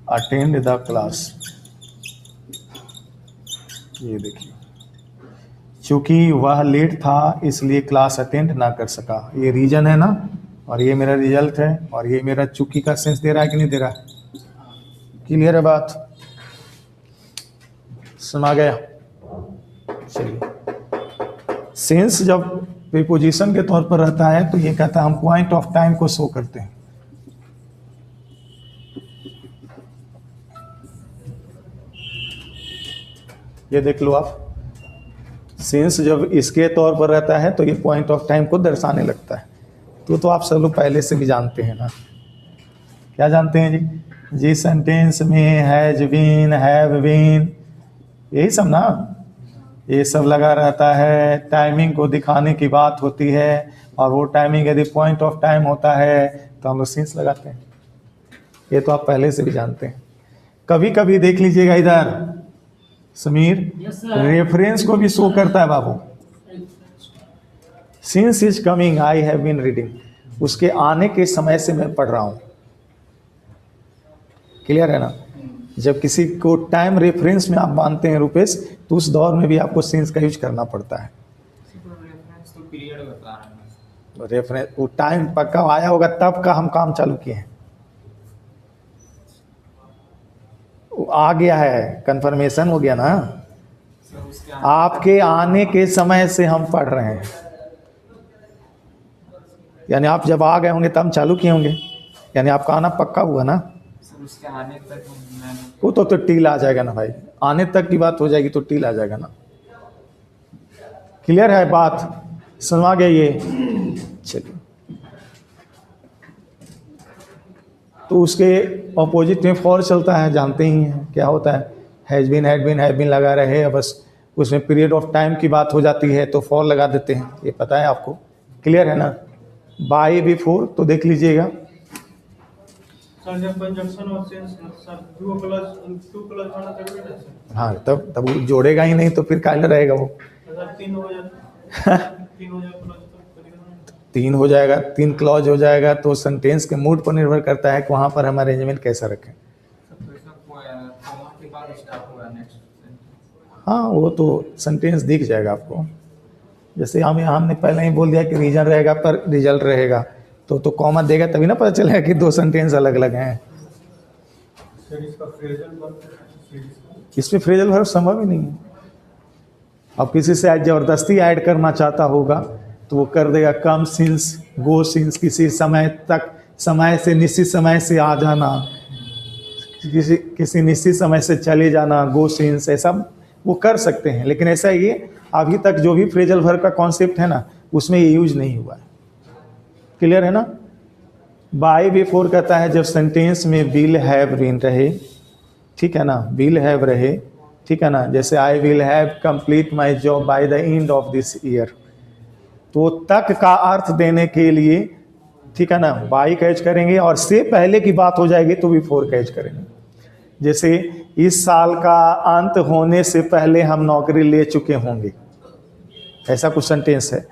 attend the class. ये देखिए, चूंकि वह लेट था इसलिए क्लास अटेंड ना कर सका, ये रीजन है ना, और ये मेरा रिजल्ट है, और ये मेरा चूंकि का सेंस दे रहा है कि नहीं दे रहा है? क्लियर है बात? सुना गया? चलिए, सेंस जब प्रीपोजिशन के तौर पर रहता है तो ये कहता है हम पॉइंट ऑफ टाइम को शो करते हैं। ये देख लो आप, सिंस जब इसके तौर पर रहता है तो ये पॉइंट ऑफ टाइम को दर्शाने लगता है। तो आप सब लोग पहले से भी जानते हैं ना। क्या जानते हैं जी? जिस सेंटेंस में हैज बीन, हैव बीन, यही सब ना, ये सब लगा रहता है, टाइमिंग को दिखाने की बात होती है, और वो टाइमिंग यदि पॉइंट ऑफ टाइम होता है तो हम लोग सिंस लगाते हैं। ये तो आप पहले से भी जानते हैं। कभी कभी देख लीजिएगा इधर समीर, रेफरेंस को भी शो करता है बाबू। Since is coming I have been reading, उसके आने के समय से मैं पढ़ रहा हूं। क्लियर है ना? जब किसी को टाइम रेफरेंस में आप मानते हैं रुपेश, तो उस दौर में भी आपको सिंस का यूज करना पड़ता है। रेफरेंस तो पीरियड बता रहा है। रेफरेंस वो टाइम पक्का आया होगा तब का हम काम चालू किए हैं, वो आ गया है, कंफर्मेशन हो गया ना। सर उसके आपके आने के समय से हम पढ़ रहे हैं, यानी आप जब आ गए होंगे तब चालू किए होंगे, यानी आपका आना पक्का हुआ ना। सर उसके आने तक मैंने वो तो टील आ जाएगा ना भाई, आने तक की बात हो जाएगी तो टील आ जाएगा ना। क्लियर है बात? समझ गया ये? चलिए, तो उसके अपोजिट में फॉर चलता है, जानते ही हैं क्या होता है। Has been, had been, have been लगा रहे हैं, बस उसमें पीरियड ऑफ टाइम की बात हो जाती है तो फॉर लगा देते हैं, ये पता है आपको। क्लियर है ना? बाय बिफोर तो देख लीजिएगा, सर जब कंजंक्शन और सेंस सर 2 प्लस होना जरूरी है सर। हाँ तब वो जोड़ेगा ही नहीं तो फिर कायला रहेगा वो। सर 3 हो जाता 3 हो जाए प्लस तो करेगा। 3 हो जाएगा, 3 क्लॉज हो जाएगा, तो सेंटेंस के मूड पर निर्भर करता है कि वहाँ पर हम अरेंजमेंट कैसा रखें। सर तो इसमें कॉमा के बाद स्टार्ट हुआ नेक्स्ट। हाँ वो तो सेंटेंस दिख जाएगा आपको। जैसे हमने पहले ही बोल दिया कि रीजन रहेगा पर रिजल्ट रहेगा, तो कॉमा देगा तभी ना पता चलेगा कि 2 सेंटेंस अलग अलग हैं। सर इसका फ्रेजल वर्ब इसमें फ्रेजल वर्ब संभव ही नहीं है। अब किसी से आज ज़बरदस्ती ऐड करना चाहता होगा तो वो कर देगा कम सिंस, गो सिंस, किसी समय तक, समय से निश्चित समय से आ जाना, किसी निश्चित समय से चले जाना, गो सिंस, ऐसा वो कर सकते हैं। लेकिन ऐसा ये अभी तक जो भी फ्रेजल वर्ब का कॉन्सेप्ट है ना, उसमें ये यूज नहीं हुआ है। क्लियर है ना? बाय बिफोर कहता है जब सेंटेंस में विल हैव बीन रहे, ठीक है ना, विल हैव रहे, ठीक है ना। जैसे आई will have complete my job by the end of this year, तो तक का अर्थ देने के लिए, ठीक है ना, बाय कैच करेंगे, और से पहले की बात हो जाएगी तो बिफोर कैच करेंगे। जैसे इस साल का अंत होने से पहले हम नौकरी ले चुके होंगे, ऐसा कुछ सेंटेंस है।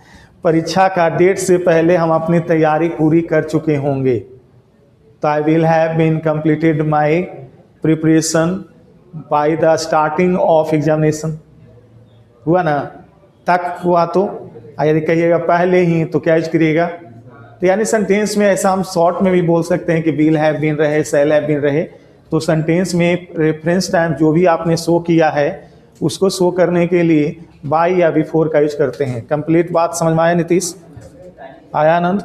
परीक्षा का डेट से पहले हम अपनी तैयारी पूरी कर चुके होंगे, तो I will have been completed my preparation by the starting of examination. हुआ ना? तक हुआ तो यदि कहिएगा पहले ही तो क्या यूज करिएगा? तो यानी सेंटेंस में ऐसा हम शॉर्ट में भी बोल सकते हैं कि विल हैव बीन रहे, शैल हैव बीन रहे, तो सेंटेंस में रेफरेंस टाइम जो भी आपने शो किया है उसको शो करने के लिए बाय या बिफोर का यूज करते हैं। कंप्लीट बात समझ में आया नीतीश? आया आनंद?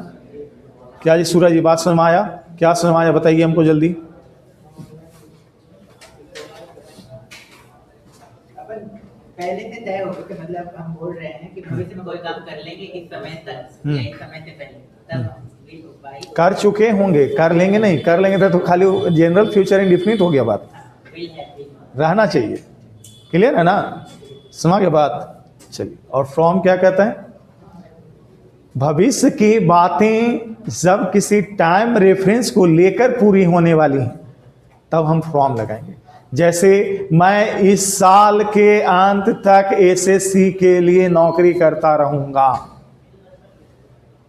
क्या जी सूरज जी बात समझ में आया? क्या समझ में आया बताइए हमको जल्दी। पहले से तय हो कि मतलब हम बोल रहे हैं कि भविष्य में कोई काम कर लेंगे इस समय तक या इस समय से पहले, तब कर चुके होंगे, कर लेंगे नहीं, कर लेंगे तो खाली जनरल फ्यूचर इंडिफिनिट हो गया, बात रहना चाहिए। क्लियर है ना? समझ गया बात? चलिए, और फ्रॉम क्या कहता है? भविष्य की बातें जब किसी टाइम रेफरेंस को लेकर पूरी होने वाली हैं तब हम फ्रॉम लगाएंगे। जैसे मैं इस साल के अंत तक एसएससी के लिए नौकरी करता रहूंगा,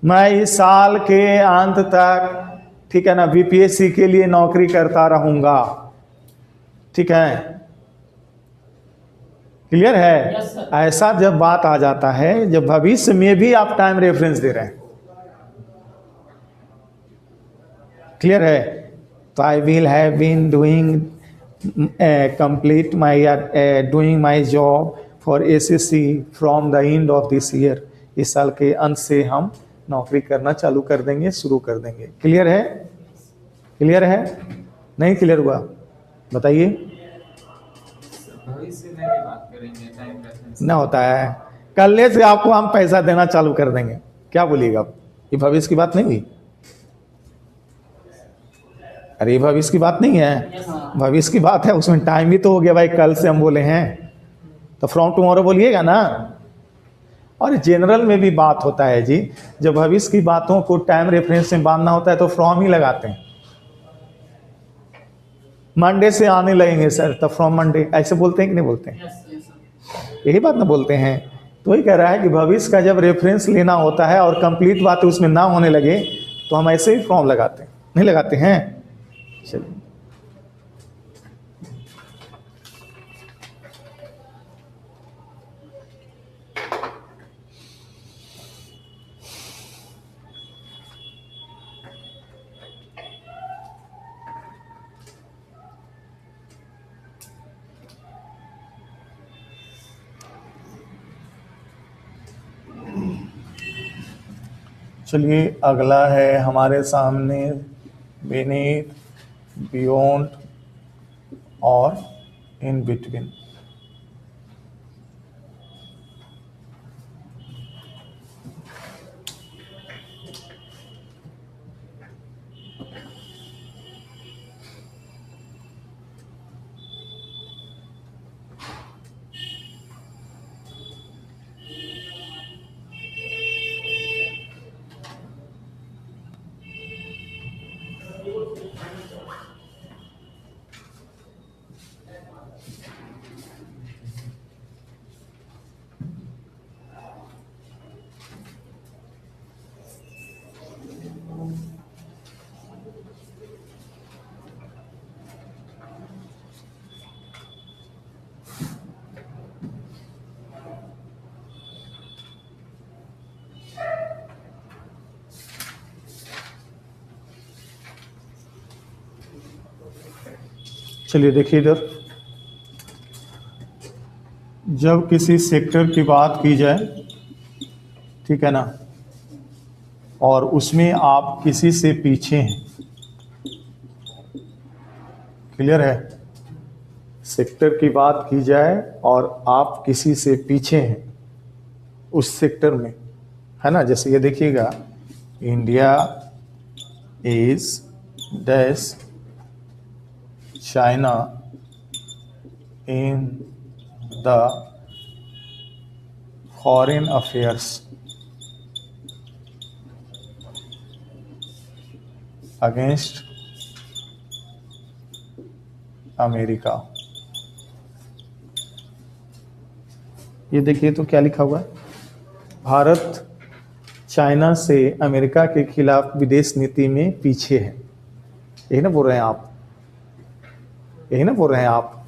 मैं इस साल के अंत तक, ठीक है ना, बीपीएससी के लिए नौकरी करता रहूंगा, ठीक है। क्लियर है? Yes, sir. ऐसा जब बात आ जाता है, जब भविष्य में भी आप टाइम रेफरेंस दे रहे हैं, क्लियर है? तो I will have been doing complete my doing my job for SSC from the end of this year, इस साल के अंत से हम नौकरी करना चालू कर देंगे, शुरू कर देंगे। क्लियर है? क्लियर है? नहीं क्लियर हुआ? बताइए। भविष्य में भी बात करेंगे टाइम रेफरेंस ना होता है, कल से आपको हम पैसा देना चालू कर देंगे, क्या बोलिएगा आप? ये भविष्य की बात नहीं हुई? अरे भविष्य की बात नहीं है, भविष्य की बात है, उसमें टाइम भी तो हो गया भाई, कल से हम बोले हैं तो फ्रॉम टुमारो बोलिएगा ना। और जनरल में भी बात होता है जी, जब भविष्य की बातों को टाइम रेफरेंस में बांधना होता है तो फ्रॉम ही लगाते हैं। मंडे से आने लगेंगे सर, तब फ्रॉम मंडे, ऐसे बोलते हैं कि नहीं बोलते हैं? यही बात ना बोलते हैं। तो वही कह रहा है कि भविष्य का जब रेफरेंस लेना होता है और कंप्लीट बात उसमें ना होने लगे तो हम ऐसे ही फ्रॉम लगाते हैं, नहीं लगाते हैं? चलिए, चलिए अगला है हमारे सामने बीनीथ, बियॉन्ड और इन बिटवीन। चलिए देखिए इधर, जब किसी सेक्टर की बात की जाए, ठीक है ना, और उसमें आप किसी से पीछे हैं, क्लियर है? सेक्टर की बात की जाए और आप किसी से पीछे हैं उस सेक्टर में, है ना। जैसे ये देखिएगा, India is dash China in the foreign affairs against America. ये देखिए तो क्या लिखा हुआ है, भारत चाइना से अमेरिका के खिलाफ विदेश नीति में पीछे है। यही ना बोल रहे हैं आप, यही ना बोल रहे हैं आप,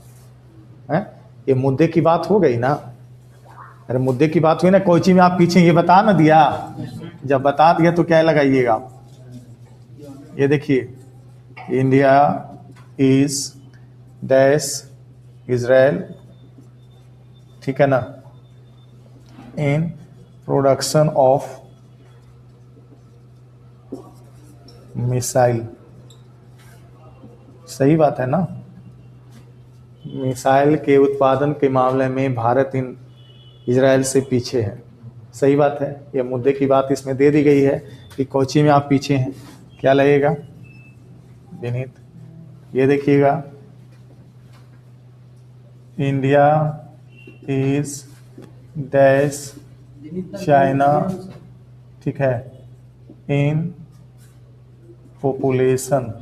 हैं? ये मुद्दे की बात हो गई ना। अरे मुद्दे की बात हुई ना, कोची में आप पीछे, ये बता ना दिया, जब बता दिया तो क्या लगाइएगा आप। ये देखिए, इंडिया इज डैश इजराइल, ठीक है ना, इन प्रोडक्शन ऑफ मिसाइल। सही बात है ना, मिसाइल के उत्पादन के मामले में भारत इन इजराइल से पीछे है। सही बात है, ये मुद्दे की बात इसमें दे दी गई है कि कोची में आप पीछे हैं। क्या लगेगा विनीत? ये देखिएगा, इंडिया इज डैश चाइना, ठीक है, इन पॉपुलेशन,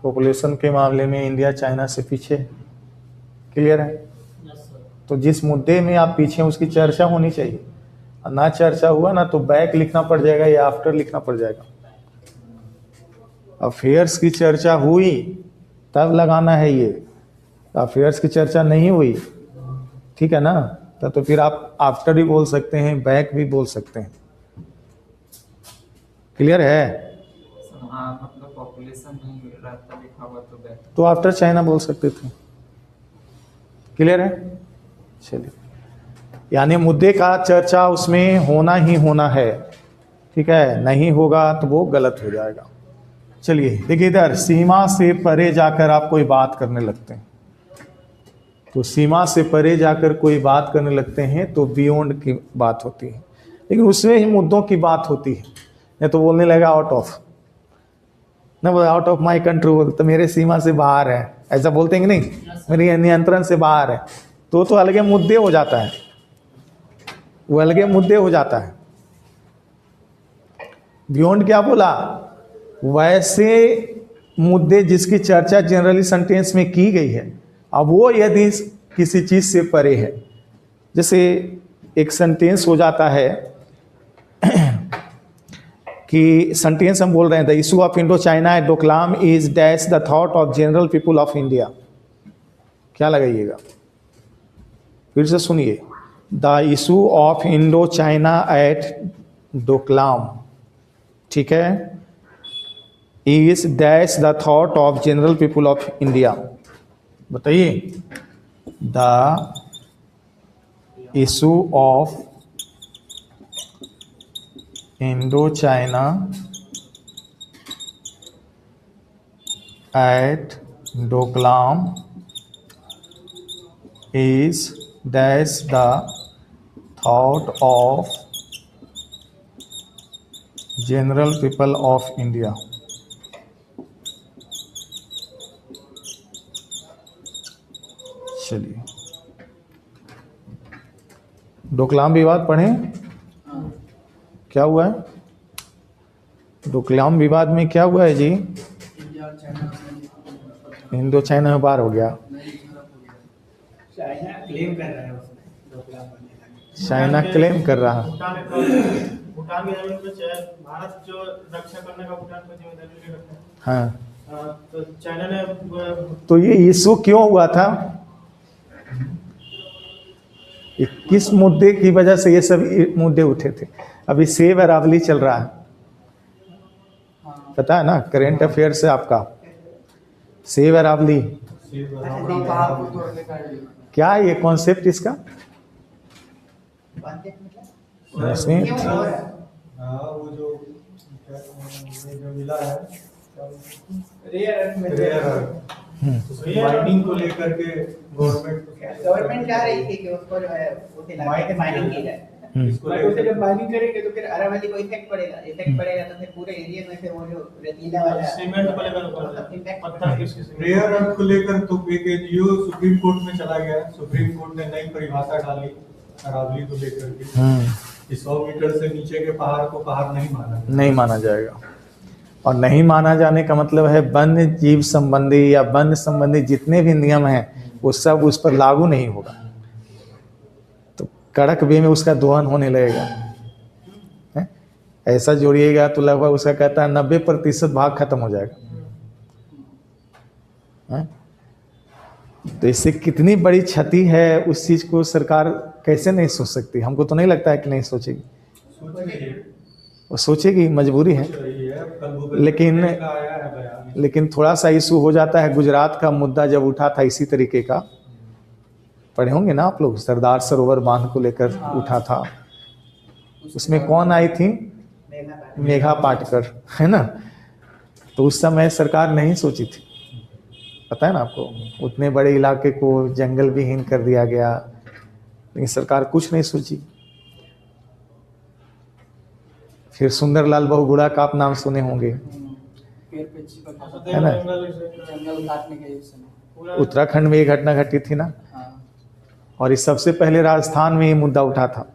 पॉपुलेशन के मामले में इंडिया चाइना से पीछे। क्लियर है? तो जिस मुद्दे में आप पीछे उसकी चर्चा होनी चाहिए, ना चर्चा हुआ ना तो बैक लिखना पड़ जाएगा या आफ्टर लिखना पड़ जाएगा। अफेयर्स की चर्चा हुई तब लगाना है ये, अफेयर्स की चर्चा नहीं हुई, ठीक है ना, तब तो फिर आप आफ्टर भी बोल सकते हैं, बैक भी बोल सकते हैं। क्लियर है? मतलब पॉपुलेशन नहीं रहता लिखा हुआ तो बैक, तो आफ्टर चाइना बोल सकते थे। क्लियर है? चलिए, यानी मुद्दे का चर्चा उसमें होना ही होना है, ठीक है, नहीं होगा तो वो गलत हो जाएगा। चलिए देखिए इधर, सीमा से परे जाकर आप कोई बात करने लगते हैं, तो सीमा से परे जाकर कोई बात करने लगते हैं तो बियॉन्ड की बात होती है, लेकिन उसमें ही मुद्दों की बात होती है। नहीं तो बोलने लगा आउट ऑफ, ना वो आउट ऑफ माई कंट्रोल, तो मेरे सीमा से बाहर है, ऐसा बोलते हैं कि नहीं, मेरे नियंत्रण से बाहर है, तो अलगे मुद्दे हो जाता है, वो अलगे मुद्दे हो जाता है। बियॉन्ड क्या बोला, वैसे मुद्दे जिसकी चर्चा जनरली सेंटेंस में की गई है, अब वो यदि किसी चीज से परे है, जैसे एक सेंटेंस हो जाता है कि सेंटेंस हम बोल रहे हैं, the issue of Indo China at Doklam is dash the thought of general people of India. क्या लगाइएगा, फिर से सुनिए, the issue of Indo China at Doklam, ठीक है, is dash the thought of general people of India. बताइए, the issue of Indo China at Doklam is dash the thought of general people of India. चलिए, डोकलाम विवाद पढ़ें, क्या हुआ है डोकलाम विवाद में, क्या हुआ है जी, इंडिया और चाइना इंडो चाइना में बार हो गया, चाइना क्लेम कर रहा है उसमें डोकलाम बनने का। चाइना क्लेम कर रहा है। भूटान की जमीन पे भारत जो रक्षा करने का भूटान को जिम्मेदारी ले रखा है। हाँ, तो चाइना ने तो ये इशू क्यों हुआ था, ये किस मुद्दे की वजह से ये सब मुद्दे उठे थे। अभी सेब अरावली चल रहा है, पता है ना, करेंट अफेयर से आपका सेब अरावली, पहाड़ को तोड़ने का है। क्या ये कॉन्सेप्ट इसका, इसमें क्यों हो रहा है? हाँ, वो जो मिला है रेयर अर्थ में माइनिंग को लेकर के गवर्नमेंट चाह रही थी कि उसको जो है उस इलाके से माइनिंग की जाए, बट उसे जब माइनिंग करेंगे तो फिर अरावली को इफेक्ट पड़ेगा तो फिर पूरे एरिया में फिर वो जो रेतीला वाला सीमेंट को लेकर इम्पैक्ट पत्थर किसके रेयर अर्थ को लेकर तो एक एनजीओ सुप्रीम कोर्ट में चला गया। सुप्रीम कोर्ट ने नई परिभाषा डाली अरावली को लेकर के कि 100 मीटर से नीचे के पहाड़ को पहाड़ नहीं माना जाएगा। और नहीं माना जाने का मतलब है वन्य जीव संबंधी या वन्य संबंधी जितने भी नियम हैं वो सब उस पर लागू नहीं होगा, तो कड़क वे में उसका दोहन होने लगेगा। है? ऐसा जोड़िएगा तो लगभग उसका कहता है 90% भाग खत्म हो जाएगा। है? तो इससे कितनी बड़ी क्षति है उस चीज को सरकार कैसे नहीं सोच सकती, हमको तो नहीं लगता है कि नहीं सोचेगी, वो सोचेगी, मजबूरी है। लेकिन थोड़ा सा इशू हो जाता है, गुजरात का मुद्दा जब उठा था इसी तरीके का, पढ़े होंगे ना आप लोग, सरदार सरोवर बांध को लेकर उठा था, उसमें कौन आई थी, मेघा पाटकर, है ना, तो उस समय सरकार नहीं सोची थी, पता है ना आपको, उतने बड़े इलाके को जंगल विहीन कर दिया गया, लेकिन सरकार कुछ नहीं सोची। फिर सुंदरलाल बहुगुणा का आप नाम सुने होंगे, पेड़ पे चिपक है ना, जंगल काटने के समय उत्तराखंड में ये घटना घटी थी ना, और इस सबसे पहले राजस्थान में ये मुद्दा उठा था,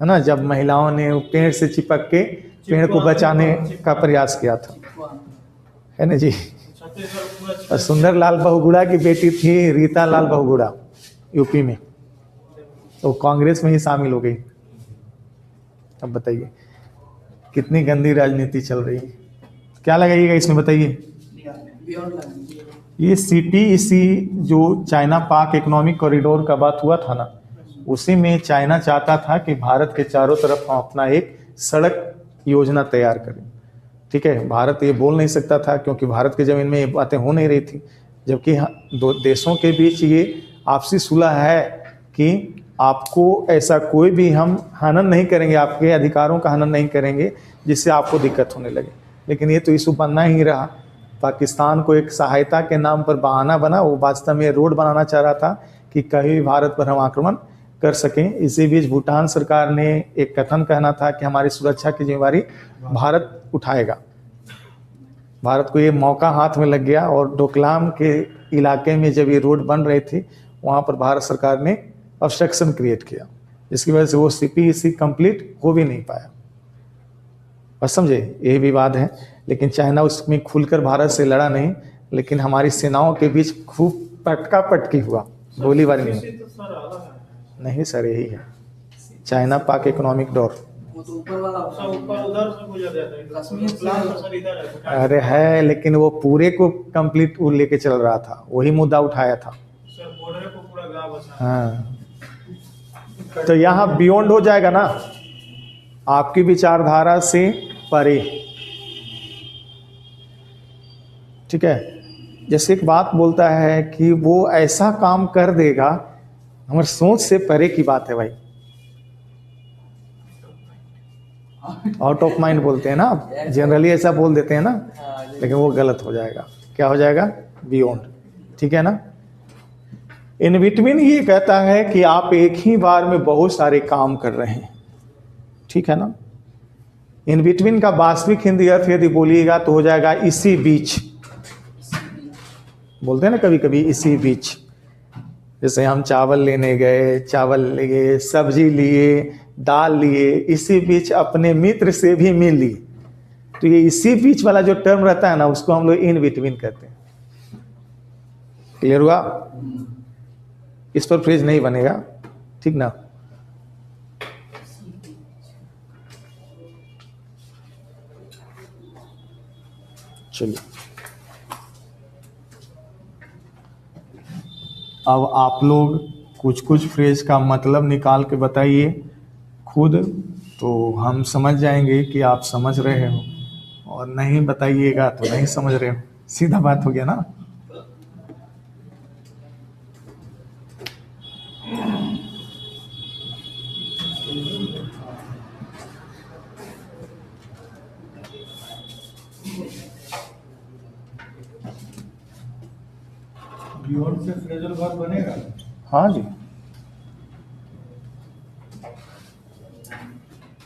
है ना, जब महिलाओं ने पेड़ से चिपक के पेड़ को बचाने का प्रयास किया था, है ना जी। और सुंदरलाल बहुगुणा की बेटी थी रीता लाल बहुगुणा, यूपी में, तो कांग्रेस में ही शामिल हो गई। अब बताइए कितनी गंदी राजनीति चल रही है, क्या लगाइएगा इसमें बताइए। ये CTEC जो चाइना पाक इकोनॉमिक कॉरिडोर का बात हुआ था ना, उसी में चाइना चाहता था कि भारत के चारों तरफ हम अपना एक सड़क योजना तैयार करें। ठीक है, भारत ये बोल नहीं सकता था क्योंकि भारत की ज़मीन में ये बातें हो नहीं रही थी, जबकि दो देशों के बीच ये आपसी सुलह है कि आपको ऐसा कोई भी हम हनन नहीं करेंगे, आपके अधिकारों का हनन नहीं करेंगे जिससे आपको दिक्कत होने लगे। लेकिन ये तो इशू बनना ही रहा, पाकिस्तान को एक सहायता के नाम पर बहाना बना, वो वास्तव में रोड बनाना चाह रहा था कि कहीं भी भारत पर हम आक्रमण कर सकें। इसी बीच भूटान सरकार ने एक कथन कहना था कि हमारी सुरक्षा की जिम्मेदारी भारत उठाएगा। भारत को ये मौका हाथ में लग गया और डोकलाम के इलाके में जब ये रोड बन रहे थे वहाँ पर भारत सरकार ने ऑब्स्ट्रक्शन क्रिएट किया, जिसकी वजह से वो CPEC कंप्लीट हो भी नहीं पाया। बस समझे, ये विवाद है। लेकिन चाइना उसमें खुलकर भारत से लड़ा नहीं, लेकिन हमारी सेनाओं के बीच खूब पटका पटकी हुआ, गोलीबारी नहीं। तो सर अलग है। नहीं सर, यही है चाइना पाक इकोनॉमिक डोर। वो तो ऊपर वाला सब ऊपर उधर से गुजर जाता है, कश्मीर से- प्लान तो सर इधर है। अरे है, लेकिन वो पूरे को कंप्लीट वो लेके चल रहा था, वही मुद्दा उठाया था। सर बॉर्डर को पूरा गाँव बसा। हाँ, तो यहाँ बियॉन्ड हो जाएगा ना, आपकी विचारधारा से परे। ठीक है, जैसे एक बात बोलता है कि वो ऐसा काम कर देगा, हमारी सोच से परे की बात है भाई। आउट ऑफ माइंड बोलते हैं ना, जनरली ऐसा बोल देते हैं ना, लेकिन वो गलत हो जाएगा। क्या हो जाएगा? बियॉन्ड। ठीक है ना। इन बिटवीन ये कहता है कि आप एक ही बार में बहुत सारे काम कर रहे हैं। ठीक है ना। इन बिटवीन का वास्तविक हिंदी अर्थ यदि बोलिएगा तो हो जाएगा इसी बीच। बोलते हैं ना कभी कभी इसी बीच। जैसे हम चावल लेने गए, चावल लिए, सब्जी लिए, दाल लिए, इसी बीच अपने मित्र से भी मिल लिए। तो ये इसी बीच वाला जो टर्म रहता है ना, उसको हम लोग इन बिटवीन कहते हैं। क्लियर हुआ? इस पर फ्रेज नहीं बनेगा, ठीक ना। चलिए, अब आप लोग कुछ कुछ फ्रेज का मतलब निकाल के बताइए खुद, तो हम समझ जाएंगे कि आप समझ रहे हो, और नहीं बताइएगा तो नहीं समझ रहे हो। सीधा बात हो गया ना। बियॉन्ड से फ्रेजल वर्ब बनेगा। हाँ जी,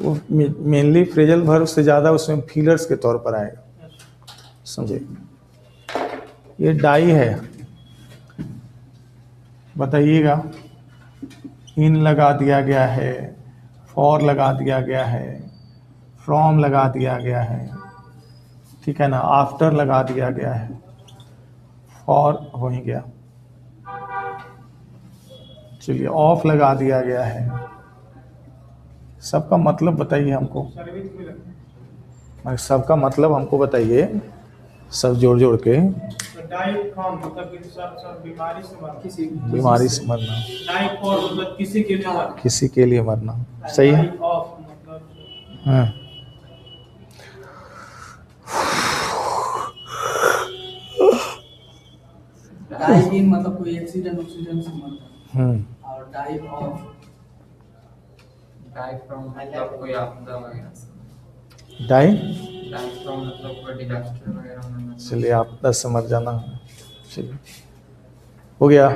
वो मेनली फ्रेजल वर्ब से ज़्यादा उसमें फीलर्स के तौर पर आएगा। समझे? ये डाई है, बताइएगा। इन लगा दिया गया है, फॉर लगा दिया गया है, फ्रॉम लगा दिया गया है, ठीक है ना, आफ्टर लगा दिया गया है, फॉर हो ही गया। चलिए, ऑफ लगा दिया गया है। सबका मतलब बताइए हमको, सर्विस में लगता सबका मतलब हमको बताइए, सब जोड़ जोड़ के। है। तो डाई फ्रॉम मतलब कि सर बीमारी से मरना। किसी बीमारी से मरना, डाई फॉर मतलब किसी के लिए मरना। किसी के लिए मरना, सही है। डाई ऑफ मतलब हाँ। डाई इन मतलब कोई एक्सीडेंट से मरता है, हम्म, और डाई ऑफ डाई फ्रॉम मतलब कोई आपदा वगैरह से। डाई, डाई फ्रॉम मतलब कोई डिजास्टर वगैरह होना। चलिए आप 10 से मर जाना। चलिए, हो गया।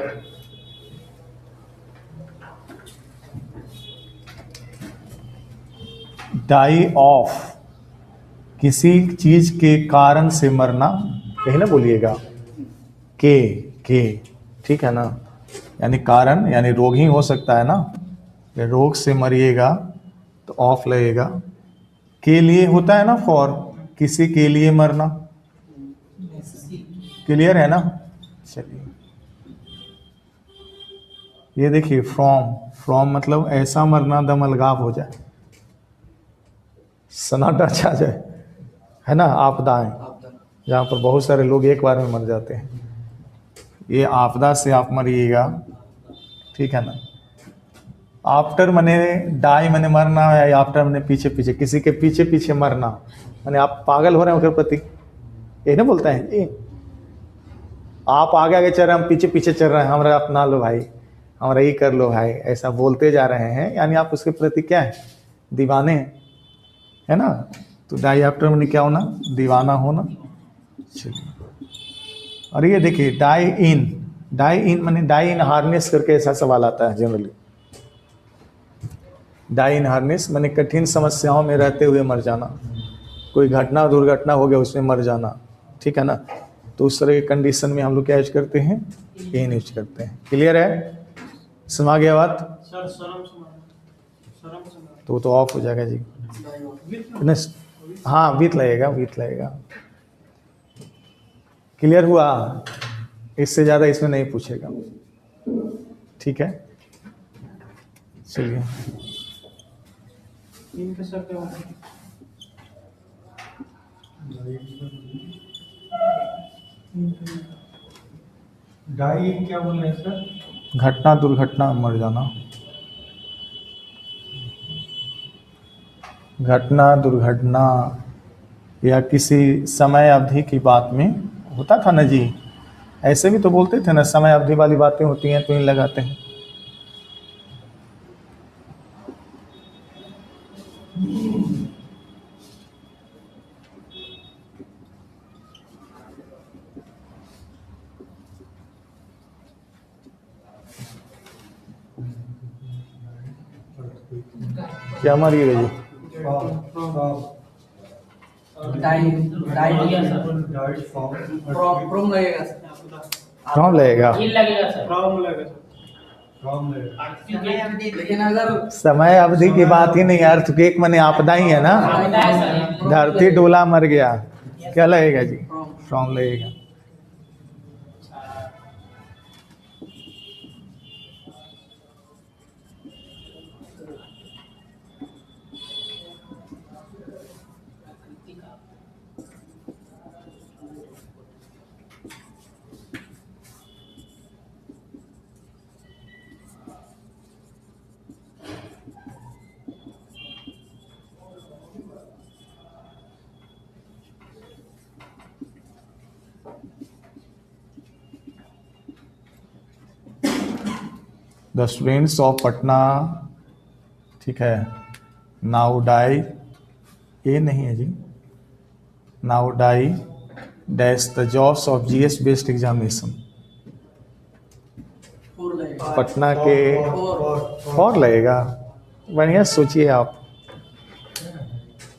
डाई ऑफ, किसी चीज के कारण से मरना, यही ना बोलिएगा। के ठीक है ना, यानी कारण, यानी रोग ही हो सकता है ना। ये रोग से मरिएगा तो ऑफ लगेगा। के लिए होता है ना फॉर, किसी के लिए मरना। क्लियर है ना। चलिए, ये देखिए फ्रॉम मतलब ऐसा मरना दम अलगाव हो जाए, सन्नाटा छा जाए, है ना। आपदाएं, आपदा। जहाँ पर बहुत सारे लोग एक बार में मर जाते हैं, ये आपदा से आप मरिएगा, ठीक है ना। आफ्टर मने डाई मने मरना है, आफ्टर मने पीछे पीछे, किसी के पीछे पीछे मरना, माने आप पागल हो रहे हैं उसके प्रति, ये ना बोलता है जी। आप आगे आगे चल रहे हैं, हम पीछे पीछे चल रहे हैं, हमारा अपना लो भाई, हमारा ही कर लो भाई, ऐसा बोलते जा रहे हैं, यानी आप उसके प्रति क्या है, दीवाने हैं, है ना। तो डाई आफ्टर मने क्या होना, दीवाना होना। चलिए, और ये देखिए डाई इन मने डाई इन हार्नेस करके ऐसा सवाल आता है जनरली, डाई इन हार्नेस माने कठिन समस्याओं में रहते हुए मर जाना, कोई घटना दुर्घटना हो गया उसमें मर जाना, ठीक है ना। तो उस तरह के कंडीशन में हम लोग क्या यूज करते हैं, इन यूज करते हैं। क्लियर है, समझ गया बात? सर शर्म समाना तो वो तो ऑफ हो जाएगा जी। नहीं, हाँ विथ लगेगा, विथ लगेगा। क्लियर हुआ? इससे ज़्यादा इसमें नहीं पूछेगा, ठीक है। चलिए इनके सर क्या होगा? डाई क्या बोल रहे हैं सर? घटना दुर्घटना मर जाना, घटना दुर्घटना या किसी समय अवधि की बात में होता था ना जी, ऐसे भी तो बोलते थे ना, समय अवधि वाली बातें होती हैं तो इन लगाते हैं। क्या मारिएगा जी? डाई डाई डाइट फॉर्म प्रोम लगेगा सर। कौन लगेगा? प्रॉब्लम लगेगा सर। फ्रॉम लेकिन अगर समय अवधि की बात ही नहीं, अर्थ के एक मने आपदा ही है ना। धरती डोला मर गया, क्या लगेगा जी? फ्रॉम लगेगा। द स्टूडेंट्स ऑफ पटना, ठीक है, नाउ डाई, ये नहीं है जी, now die dash the jobs of GS based examination. For लगेगा। पटना के और लगेगा, बढ़िया सोचिए आप,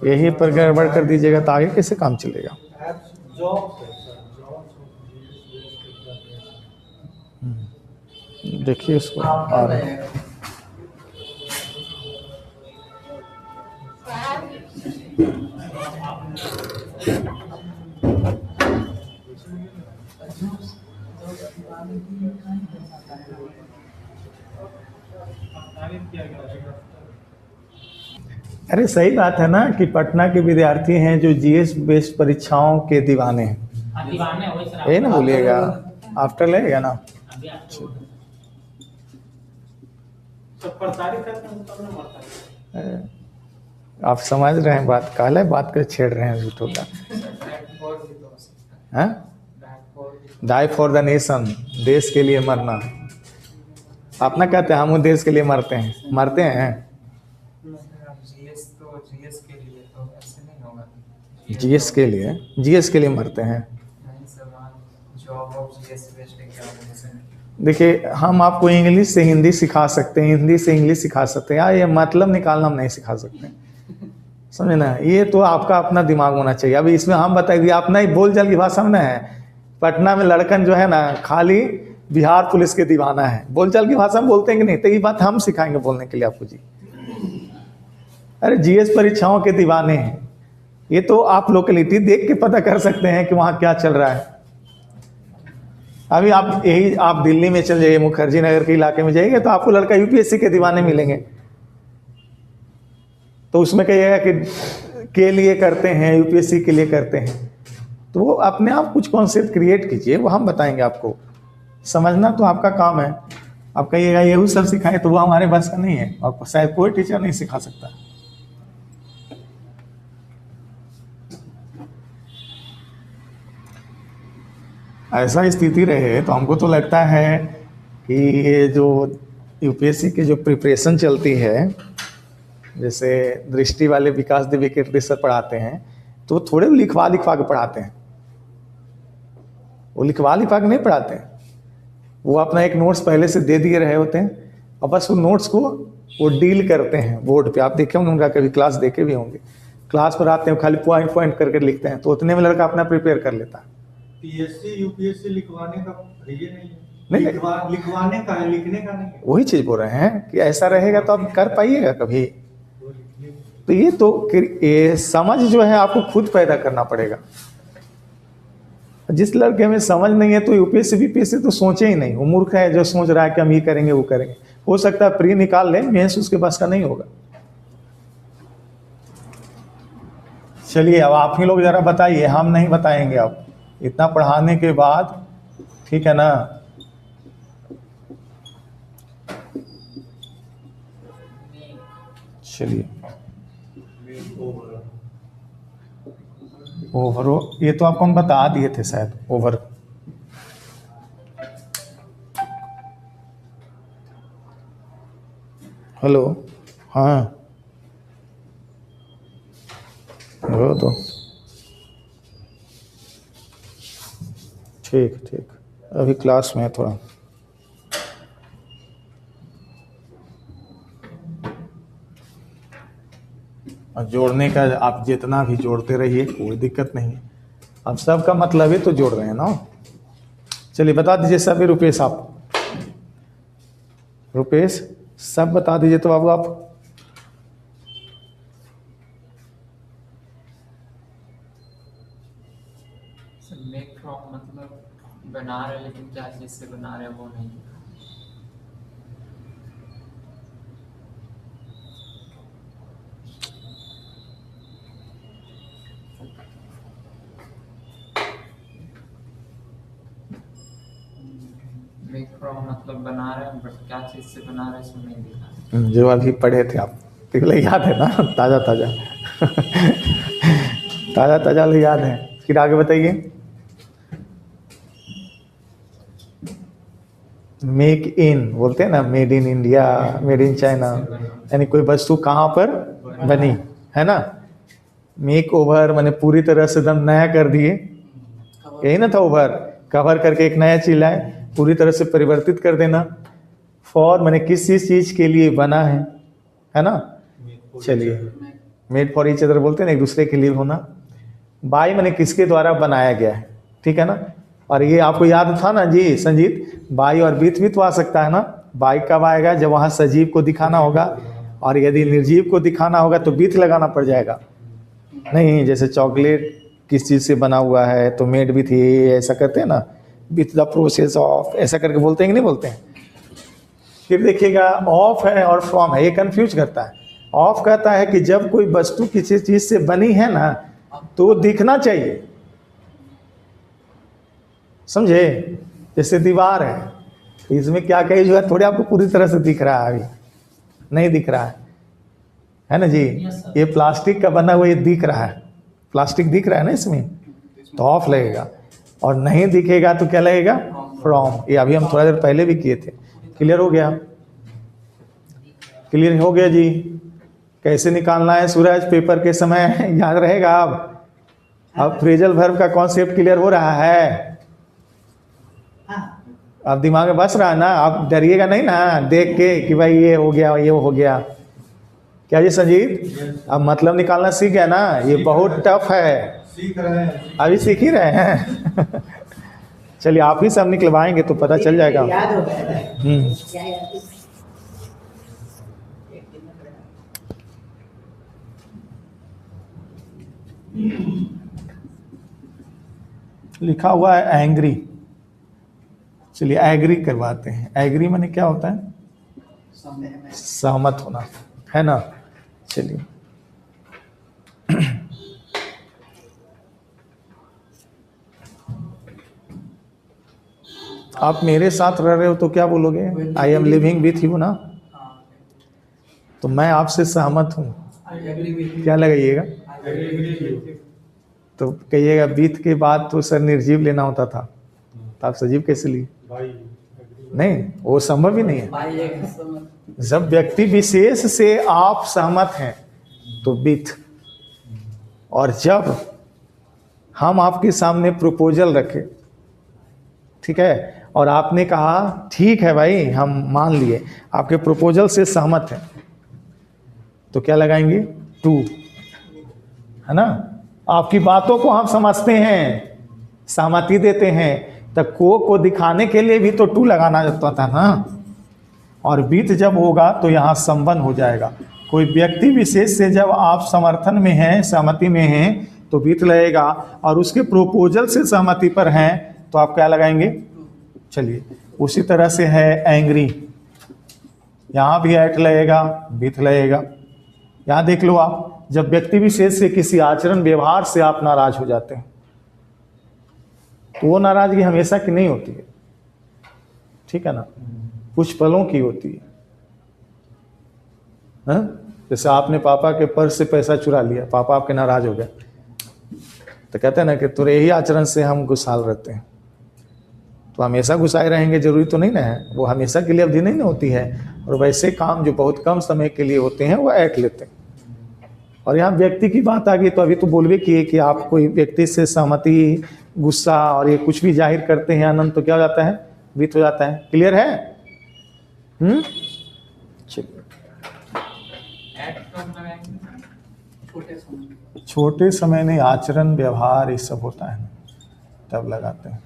यही पर गड़बड़ कर दीजिएगा तो आगे कैसे काम चलेगा। देखिए उसको आ रहा है। अरे सही बात है ना कि पटना के विद्यार्थी हैं जो जीएस बेस्ड परीक्षाओं के दीवाने हैं, ये ना बोलिएगा, आफ्टर लगेगा ना। सब प्रसारित करते हैं तब ना मरता है। आप समझ रहे हैं बात, काले बात कर छेड़ रहे हैं झूठों का। हैं? डाई फॉर द नेशन, देश के लिए मरना। आप ना कहते हैं हम देश के लिए मरते हैं, मरते हैं। जीएस के लिए तो ऐसे नहीं होगा। जीएस के लिए मरते हैं। नहीं sir, job of GS based examination. देखिए हम आपको इंग्लिश से हिंदी सिखा सकते हैं, हिंदी से इंग्लिश सिखा सकते हैं, ये मतलब निकालना हम नहीं सिखा सकते, समझे ना। ये तो आपका अपना दिमाग होना चाहिए। अभी इसमें हम बताइए, अपना ही बोलचाल की भाषा में ना है। पटना में लड़कन जो है ना खाली बिहार पुलिस के दीवाना है, बोलचाल की भाषा में बोलते हैं कि नहीं, तो ये बात हम सिखाएंगे बोलने के लिए आपको जी। अरे जीएस परीक्षाओं के दीवाने हैं, ये तो आप लोकेलिटी देख के पता कर सकते हैं कि वहाँ क्या चल रहा है। अभी आप दिल्ली में चल जाइए, मुखर्जी नगर के इलाके में जाइए तो आपको लड़का यूपीएससी के दीवाने मिलेंगे। तो उसमें कहिएगा कि के लिए करते हैं, यूपीएससी के लिए करते हैं, तो वो अपने आप कुछ कॉन्सेप्ट क्रिएट कीजिए, वो हम बताएंगे आपको। समझना तो आपका काम है। आप कहिएगा यही सब सिखाए तो वो हमारे बस का नहीं है, आपको शायद कोई टीचर नहीं सिखा सकता। ऐसा स्थिति रहे तो हमको तो लगता है कि ये जो यूपीएससी की जो प्रिपरेशन चलती है, जैसे दृष्टि वाले विकास द्विवेदी सर पढ़ाते हैं, तो वो थोड़े लिखवा के पढ़ाते हैं। वो लिखवा के नहीं पढ़ाते हैं, वो अपना एक नोट्स पहले से दे दिए रहे होते हैं और बस वो नोट्स को वो डील करते हैं बोर्ड पे, आप देखे होंगे, उनका कभी क्लास देखे भी होंगे, क्लास पर आते हैं खाली पॉइंट पॉइंट करके लिखते हैं, तो उतने में लड़का अपना प्रिपेयर कर लेता है। पीएससी यूपीएससी लिखवाने का ये नहीं है, नहीं, लिखवाने का है, लिखने का नहीं है। वही चीज बोल रहे हैं कि ऐसा रहेगा तो आप कर पाइएगा कभी। वो लिखने तो ये समझ जो है आपको खुद पैदा करना पड़ेगा। जिस लड़के में समझ नहीं है तो यूपीएससी बीपीएससी तो सोचे ही नहीं, वो मूर्ख है जो सोच रहा है कि हम ये करेंगे वो करेंगे। हो सकता है प्री निकाल ले, मेंस उसके पास का नहीं होगा। चलिए अब आप ही लोग जरा बताइए, हम नहीं बताएंगे अब, इतना पढ़ाने के बाद, ठीक है ना। चलिए ओवर, ये तो आपको हम बता दिए थे शायद, ओवर। हेलो, हाँ वो तो ठीक ठीक, अभी क्लास में है थोड़ा। और जोड़ने का आप जितना भी जोड़ते रहिए, कोई दिक्कत नहीं है। अब सबका मतलब ही तो जोड़ रहे हैं ना। चलिए बता दीजिए सभी, रुपेश आप, रुपेश सब बता दीजिए तो बाबू आप। मेक फ्रॉम मतलब बना रहे, लेकिन क्या चीज से बना रहे वो नहीं। मेक फ्रॉम मतलब बना रहे हैं, बट क्या चीज से बना रहे इसमें नहीं दिखा। जो अभी पढ़े थे आप, पिछले याद है ना, ताज़ा ताज़ा ताज़ा ताज़ा याद है। फिर आगे बताइए। मेक इन बोलते हैं ना, made in India, made in China, यानी कोई वस्तु कहाँ पर बनी है ना। मेक ओवर माने पूरी तरह से एकदम नया कर दिए, यही ना था ओवर, कवर करके एक नया चीज लाए, पूरी तरह से परिवर्तित कर देना। फॉर माने किसी चीज के लिए बना है ना। चलिए मेड फॉर ईच अदर बोलते हैं ना, एक दूसरे के लिए होना। बाय माने किसके द्वारा बनाया गया है, ठीक है ना। और ये आपको याद था ना जी संजीत, बाय और बीत भी तो आ सकता है ना। बाय कब आएगा, जब वहाँ सजीव को दिखाना होगा, और यदि निर्जीव को दिखाना होगा तो बीत लगाना पड़ जाएगा। नहीं, जैसे चॉकलेट किस चीज़ से बना हुआ है तो मेड भी थी, ऐसा करते हैं ना, विथ द प्रोसेस ऑफ, ऐसा करके बोलते हैं कि नहीं बोलते हैं। फिर देखिएगा ऑफ है और फ्रॉम है, ये कंफ्यूज करता है। ऑफ कहता है कि जब कोई वस्तु किसी चीज़ से बनी है ना तो दिखना चाहिए, समझे। जैसे दीवार है, तो इसमें क्या कही जो है थोड़ी आपको पूरी तरह से दिख रहा है, अभी नहीं दिख रहा है ना जी। ये प्लास्टिक का बना हुआ, ये दिख रहा है, प्लास्टिक दिख रहा है ना इसमें, तो ऑफ लगेगा। और नहीं दिखेगा तो क्या लगेगा, फ्रॉम। ये अभी हम थोड़ा देर पहले भी किए थे। क्लियर हो गया, क्लियर हो गया जी। कैसे निकालना है सूरज, पेपर के समय याद रहेगा। अब फ्रेजल वर्ब का कॉन्सेप्ट क्लियर हो रहा है, अब दिमाग में बस रहा है ना। आप डरिएगा नहीं ना देख के कि भाई ये हो गया ये हो गया। क्या जी संजीत, अब मतलब निकालना सीख गया ना। ये बहुत टफ है, सीख रहे हैं, अभी सीख ही रहे हैं चलिए आप ही सब निकलवाएंगे तो पता चल जाएगा। याद हो गया था। क्या याद है? एक दिन में पढ़ा। लिखा हुआ है एंग्री, चलिए एग्री करवाते हैं। एग्री माने क्या होता है, सहमत होना, है ना। चलिए आप मेरे साथ रह रहे हो तो क्या बोलोगे, I am living with you ना, तो मैं आपसे सहमत हूँ, क्या लगाइएगा। तो कहिएगा बीत के बाद तो सर निर्जीव लेना होता था, तो आप सजीव कैसे लिए। नहीं, वो संभव ही नहीं है। जब व्यक्ति विशेष से आप सहमत हैं तो विथ, और जब हम आपके सामने प्रपोजल रखे, ठीक है, और आपने कहा ठीक है भाई हम मान लिए, आपके प्रपोजल से सहमत हैं, तो क्या लगाएंगे? टू, है ना। आपकी बातों को हम समझते हैं, सहमति देते हैं, तब को दिखाने के लिए भी तो टू लगाना जाता था ना। और विथ जब होगा तो यहाँ संबंध हो जाएगा। कोई व्यक्ति विशेष से जब आप समर्थन में हैं, सहमति में हैं, तो विथ लगेगा, और उसके प्रोपोजल से सहमति पर हैं तो आप क्या लगाएंगे? चलिए, उसी तरह से है एंग्री, यहाँ भी एट लगेगा, विथ लगेगा। यहाँ देख लो आप, जब व्यक्ति विशेष से किसी आचरण व्यवहार से आप नाराज हो जाते हैं तो वो नाराजगी हमेशा की नहीं होती है, ठीक है ना, कुछ पलों की होती है। जैसे आपने पापा के पर्स से पैसा चुरा लिया, पापा आपके नाराज हो गए, तो कहते हैं ना कि तेरे यही आचरण से हम गुस्साल रहते हैं। तो हमेशा गुस्साए रहेंगे जरूरी तो नहीं ना है, वो हमेशा के लिए अवधि नहीं ना होती है। और वैसे काम जो बहुत कम समय के लिए होते हैं वो ऐट लेते हैं। और यहाँ व्यक्ति की बात आ गई तो अभी तो बोलवे किए कि आप कोई व्यक्ति से सहमति, गुस्सा और ये कुछ भी जाहिर करते हैं आनंद, तो क्या हो जाता है? विथ हो जाता है। क्लियर है? चलिए, छोटे समय नहीं, आचरण व्यवहार ये सब होता है तब लगाते हैं।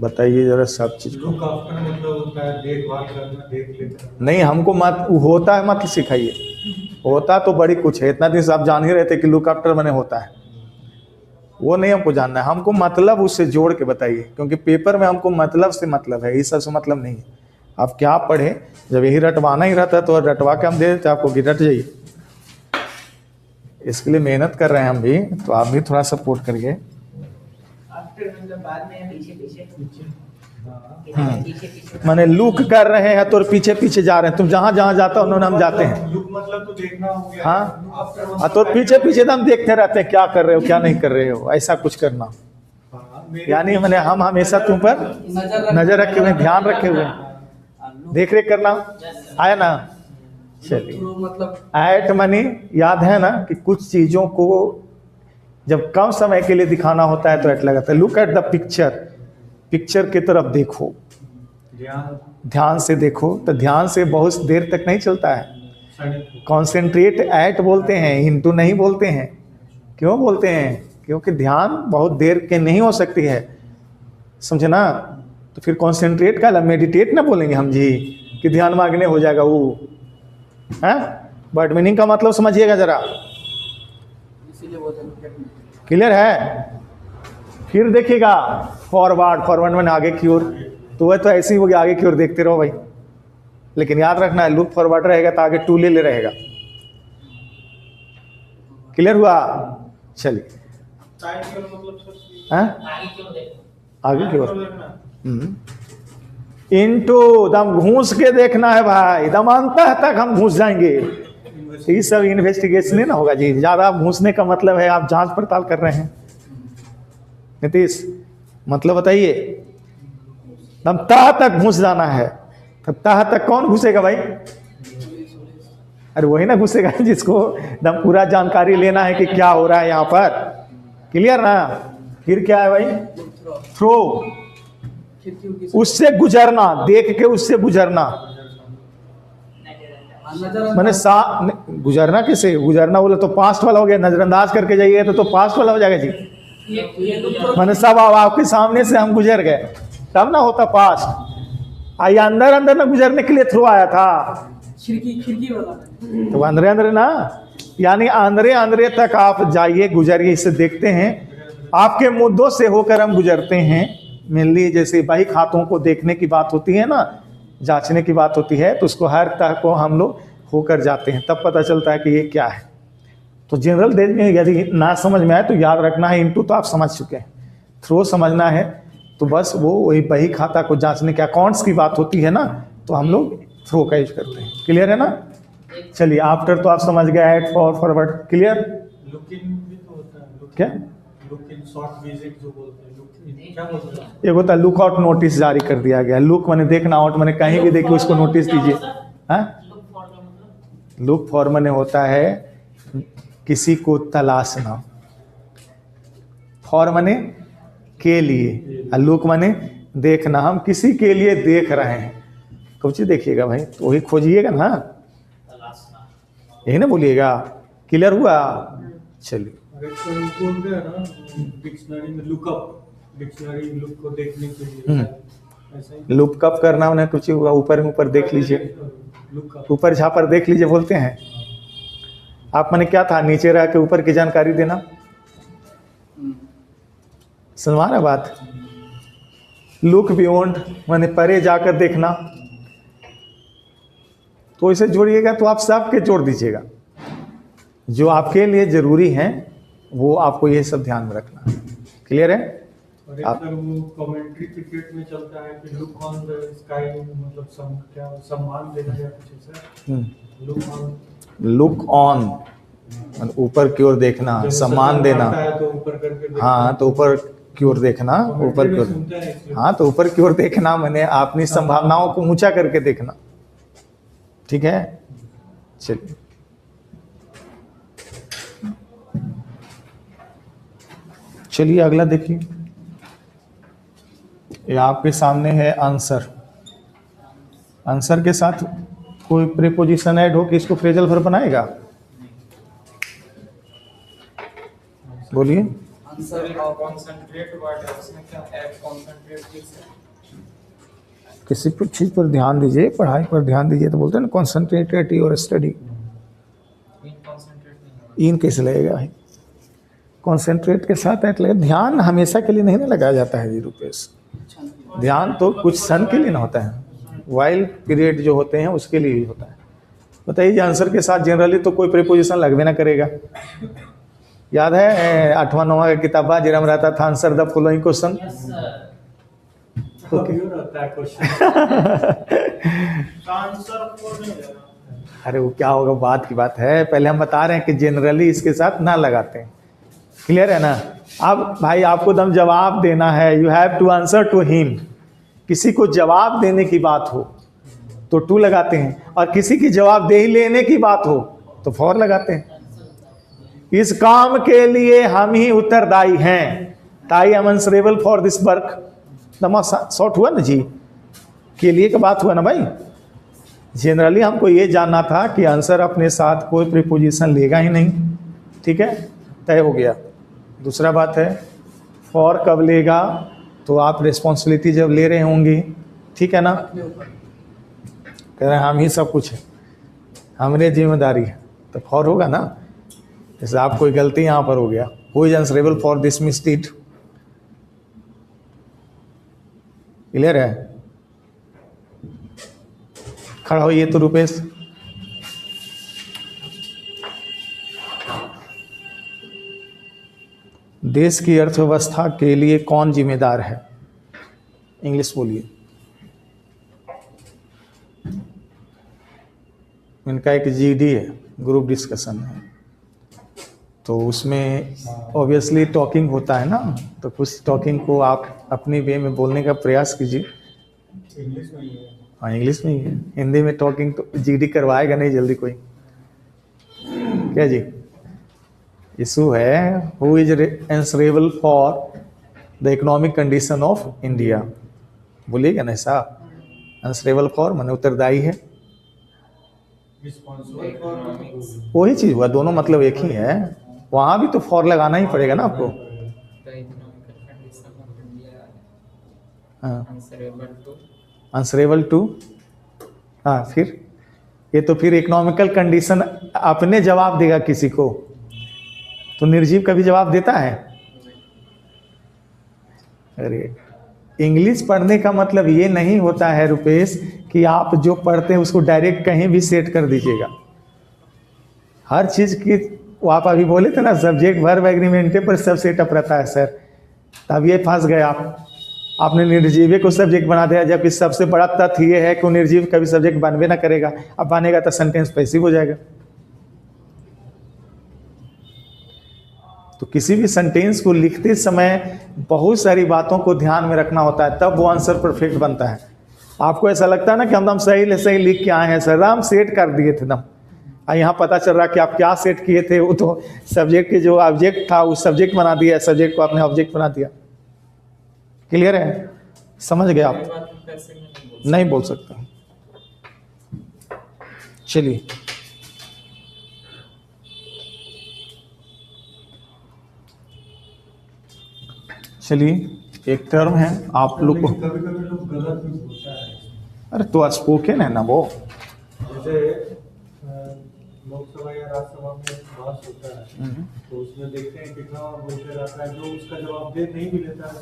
बताइए जरा सब चीज को। लुक आफ्टर मतलब होता है देखभाल करना, देख लेना। नहीं, हमको मत होता है मत सिखाइए, होता तो बड़ी कुछ है। इतना दिन से आप जान ही रहे थे कि लुक आफ्टर मैंने होता है, वो नहीं हमको जानना है। हमको मतलब उससे जोड़ के बताइए, क्योंकि पेपर में हमको मतलब से मतलब है, इस सब से मतलब नहीं है। आप क्या पढ़े, जब यही रटवाना ही रहता है तो रटवा के हम दे देते आपको कि रट जाइए। इसके लिए मेहनत कर रहे हैं हम भी, तो आप भी थोड़ा सपोर्ट करिए। बाद में पीछे पीछे माने लुक कर रहे हैं तो पीछे पीछे जा रहे हैं। तुम जहां जहां जाता हो उन्होंने हम जाते हैं। लुक मतलब तो देखना हो गया। हाँ, तो पीछे पीछे तो हम देखते रहते हैं क्या कर रहे हो क्या नहीं कर रहे हो, ऐसा कुछ करना। यानी मैंने हम हमेशा तुम पर नजर रखे हुए, ध्यान रखे हुए, देख रेख करना। आया ना? चलिए, मतलब एट मनी याद है ना कि कुछ चीजों को जब कम समय के लिए दिखाना होता है तो एट लगाता है। Look at the picture, picture की तरफ देखो, ध्यान से देखो। तो ध्यान से बहुत देर तक नहीं चलता है। कॉन्सेंट्रेट एट बोलते हैं, इनटू नहीं बोलते हैं। क्यों बोलते हैं? क्योंकि ध्यान बहुत देर के नहीं हो सकती है, समझे ना। तो फिर कॉन्सेंट्रेट का मेडिटेट ना बोलेंगे हम जी कि ध्यान मांगने हो जाएगा वो है। बट मीनिंग का मतलब समझिएगा जरा, क्लियर है? फिर देखिएगा फॉरवर्ड, फॉरवर्ड मैंने आगे की ओर, तो वह तो ऐसे ही हो गया, आगे की ओर देखते रहो भाई। लेकिन याद रखना है लुक फॉरवर्ड रहेगा तो आगे टू ले रहेगा। क्लियर हुआ? चलिए, आगे की ओर इनटू दम घूस के देखना है भाई, दम अंत तक हम घुस जाएंगे। ये सब इन्वेस्टिगेशन नहीं ना होगा जी। ज्यादा घूसने का मतलब है आप जांच पड़ताल कर रहे हैं। नीतीश मतलब बताइए, दम तह तक घुस जाना है। तब तह तक कौन घुसेगा भाई? अरे वही ना घुसेगा जिसको दम पूरा जानकारी लेना है कि क्या हो रहा है यहाँ पर। क्लियर ना? फिर क्या है भाई? थ्रो, उससे गुजरना, देख के उससे गुजरना। मैंने गुजरना किसे? गुजरना बोले तो पास्ट वाला हो गया, नजरअंदाज करके जाइए तो पास्ट वाला हो जाएगा जी। मैंने सब आपके सामने से हम गुजर गए तब ना होता पास्ट। आइए अंदर अंदर ना गुजरने के लिए थ्रू आया था, खिड़की वाला तो अंदर अंदर ना, यानी अंदरे अंदरे तक आप जाइए, गुजरिए। इससे देखते हैं आपके मुद्दों से होकर हम गुजरते हैं। मेनली जैसे बही खातों को देखने की बात होती है ना, जांचने की बात होती है, तो उसको हर तह को हम लोग होकर जाते हैं, तब पता चलता है कि ये क्या है। तो जनरल देश में यदि ना समझ में आए तो याद रखना है, इनटू तो आप समझ चुके हैं, थ्रो समझना है तो बस वो वही बही खाता को जांचने के अकाउंट्स की बात होती है ना, तो हम लोग थ्रो का यूज करते हैं। क्लियर है ना? चलिए आफ्टर तो आप समझ गए, at, for, forward, clear? Look in भी तो होता है, क्या? लुक इन शॉर्ट विजिट जो बोलते हैं, लुक इन क्या बोलते हैं? एक होता है लुक आउट नोटिस जारी कर दिया गया। लुक मैंने देखना, आउट मैंने कहीं भी देखिए उसको नोटिस दीजिए। हाँ, लुक फॉर मैंने होता है किसी को तलाशना, फॉर मैंने के लिए, और लुक मैंने देखना, हम किसी के लिए देख रहे हैं। कुछ देखिएगा भाई तो वही खोजिएगा ना, यही ना बोलिएगा। क्लियर हुआ? चलिए और एक तो बोलते हैं ना डिक्शनरी में लुकअप, डिक्शनरी लुक को देखने के लिए ऐसा ही लुक कब करना उन्हें कुछ हुआ, ऊपर में ऊपर देख लीजिए, लुकअप। ऊपर झापर देख लीजिए बोलते हैं आप। मैंने क्या था, नीचे रह के ऊपर की जानकारी देना, समझ रहा बात? लुक बियॉन्ड मैंने परे जाकर देखना, तो इसे जोड़िएगा तो आप सबके जोड़ दीजिएगा, जो आपके लिए जरूरी हैं वो आपको ये सब ध्यान में रखना। क्लियर है? और एक सर वो कमेंट्री क्रिकेट में चलता है कि लुक ऑन द स्काई, मतलब क्या सम्मान देना या कुछ ऐसा, लुक ऑन, लुक ऑन ऊपर की ओर देखना, सम्मान देना। तो ऊपर करके देखना। हाँ, तो ऊपर की ओर देखना, ऊपर की ओर। सुनते हैं इसलिए। हाँ, तो ऊपर की ओर देखना मैंने अपनी संभावनाओं को ऊंचा करके देखना। ठीक है, चलिए चलिए अगला देखिए। ये आपके सामने है आंसर। आंसर के साथ कोई प्रीपोजिशन ऐड हो कि इसको फ्रेजल वर्ब बनाएगा? बोलिए। आंसर कॉन्सेंट्रेट वर्ड है, उसमें क्या ऐड कॉन्सेंट्रेट किसी पर चीज़ पर ध्यान दीजिए, पढ़ाई पर ध्यान दीजिए, तो बोलते हैं ना concentrated your study. In concentrate नहीं इन कैसे लगेगा भाई? कॉन्सेंट्रेट के साथ ऐड लगेगा। ध्यान हमेशा के लिए नहीं ना लगाया जाता है जी रुपेश। ध्यान तो कुछ क्षण के लिए ना होता है, वाइल पीरियड जो होते हैं उसके लिए ही होता है। बताइए, आंसर के साथ जनरली तो कोई प्रीपोजिशन लगवे ना करेगा। याद है 8वां 9वां का किताबा जिरम रहता था आंसर द फॉलोइंग क्वेश्चन। क्यों रहता है क्वेश्चन? आंसर को नहीं देना। अरे वो क्या होगा, बात की बात है। पहले हम बता रहे हैं कि जनरली इसके साथ ना लगाते हैं। क्लियर है ना? अब भाई आपको दम जवाब देना है, you have to answer to him. किसी को जवाब देने की बात हो तो टू लगाते हैं, और किसी की जवाब दे ही लेने की बात हो तो फॉर लगाते हैं। इस काम के लिए हम ही उत्तरदायी हैं, ताई am answerable for this work. Short हुआ ना जी, के लिए का बात हुआ ना भाई। जनरली हमको ये जानना था कि आंसर अपने साथ कोई प्रीपोजिशन लेगा ही नहीं। ठीक है, तय हो गया। दूसरा बात है फॉर कब लेगा, तो आप रिस्पॉन्सिबिलिटी जब ले रहे होंगे, ठीक है ना, कह रहे हैं हम ही सब कुछ है, हमारे जिम्मेदारी है, तो फॉर होगा ना। जैसे आप कोई गलती यहाँ पर हो गया, who is answerable for this mistake. Clear है? खड़ा होइए तो रुपेश। देश की अर्थव्यवस्था के लिए कौन जिम्मेदार है? इंग्लिश बोलिए। इनका एक जीडी है, ग्रुप डिस्कशन है, तो उसमें ऑब्वियसली टॉकिंग होता है ना, तो कुछ टॉकिंग को आप अपनी वे में बोलने का प्रयास कीजिए। इंग्लिश में ही है। हाँ, इंग्लिश में ही है। हिंदी में टॉकिंग तो जीडी करवाएगा नहीं जल्दी कोई। क्या जी? इशू है who is answerable for the economic condition of India. बोलिएगा ना साहब, आंसरेबल फॉर माने उत्तरदायी है, रिस्पॉन्सिबल फॉर वही चीज़ हुआ, दोनों मतलब एक ही है। वहाँ भी तो फॉर लगाना ही पड़ेगा ना आपको। The economical condition of India हाँ, आंसरेबल टू आंसरेबल टू। हाँ, फिर ये तो फिर इकोनॉमिकल कंडीशन अपने जवाब देगा किसी को, तो निर्जीव कभी जवाब देता है? अरे इंग्लिश पढ़ने का मतलब ये नहीं होता है रुपेश कि आप जो पढ़ते हैं उसको डायरेक्ट कहीं भी सेट कर दीजिएगा। हर चीज़ की, वो आप अभी बोले थे ना सब्जेक्ट वर्ब एग्रीमेंट पर सब सेटअप रहता है सर, तब ये फंस गए आप। आपने निर्जीव को सब्जेक्ट बना दिया, जबकि सबसे बड़ा तथ्य ये है कि वो निर्जीव कभी सब्जेक्ट बनवे ना करेगा। अब बनेगा तो सेंटेंस पैसिव हो जाएगा। तो किसी भी सेंटेंस को लिखते समय बहुत सारी बातों को ध्यान में रखना होता है, तब वो आंसर परफेक्ट बनता है। आपको ऐसा लगता है ना कि हम सही सही लिख के आए हैं, सर हम सेट कर दिए थे दम, और यहाँ पता चल रहा कि आप क्या सेट किए थे, वो तो सब्जेक्ट के जो ऑब्जेक्ट था उस सब्जेक्ट बना दिया, सब्जेक्ट को आपने ऑब्जेक्ट बना दिया। क्लियर है? समझ गए आप? ये बात हम पैसे में नहीं बोल सकते। चलिए एक टर्म है आप लोग को, कभी कभी लोग गलत यूज होता है। अरे तो स्पोकन है ना वो, जैसे लोकसभा या राज्यसभा में बात होता है तो उसमें देखते हैं कितना बोलते रहता है, जो उसका जवाब दे नहीं भी लेता है,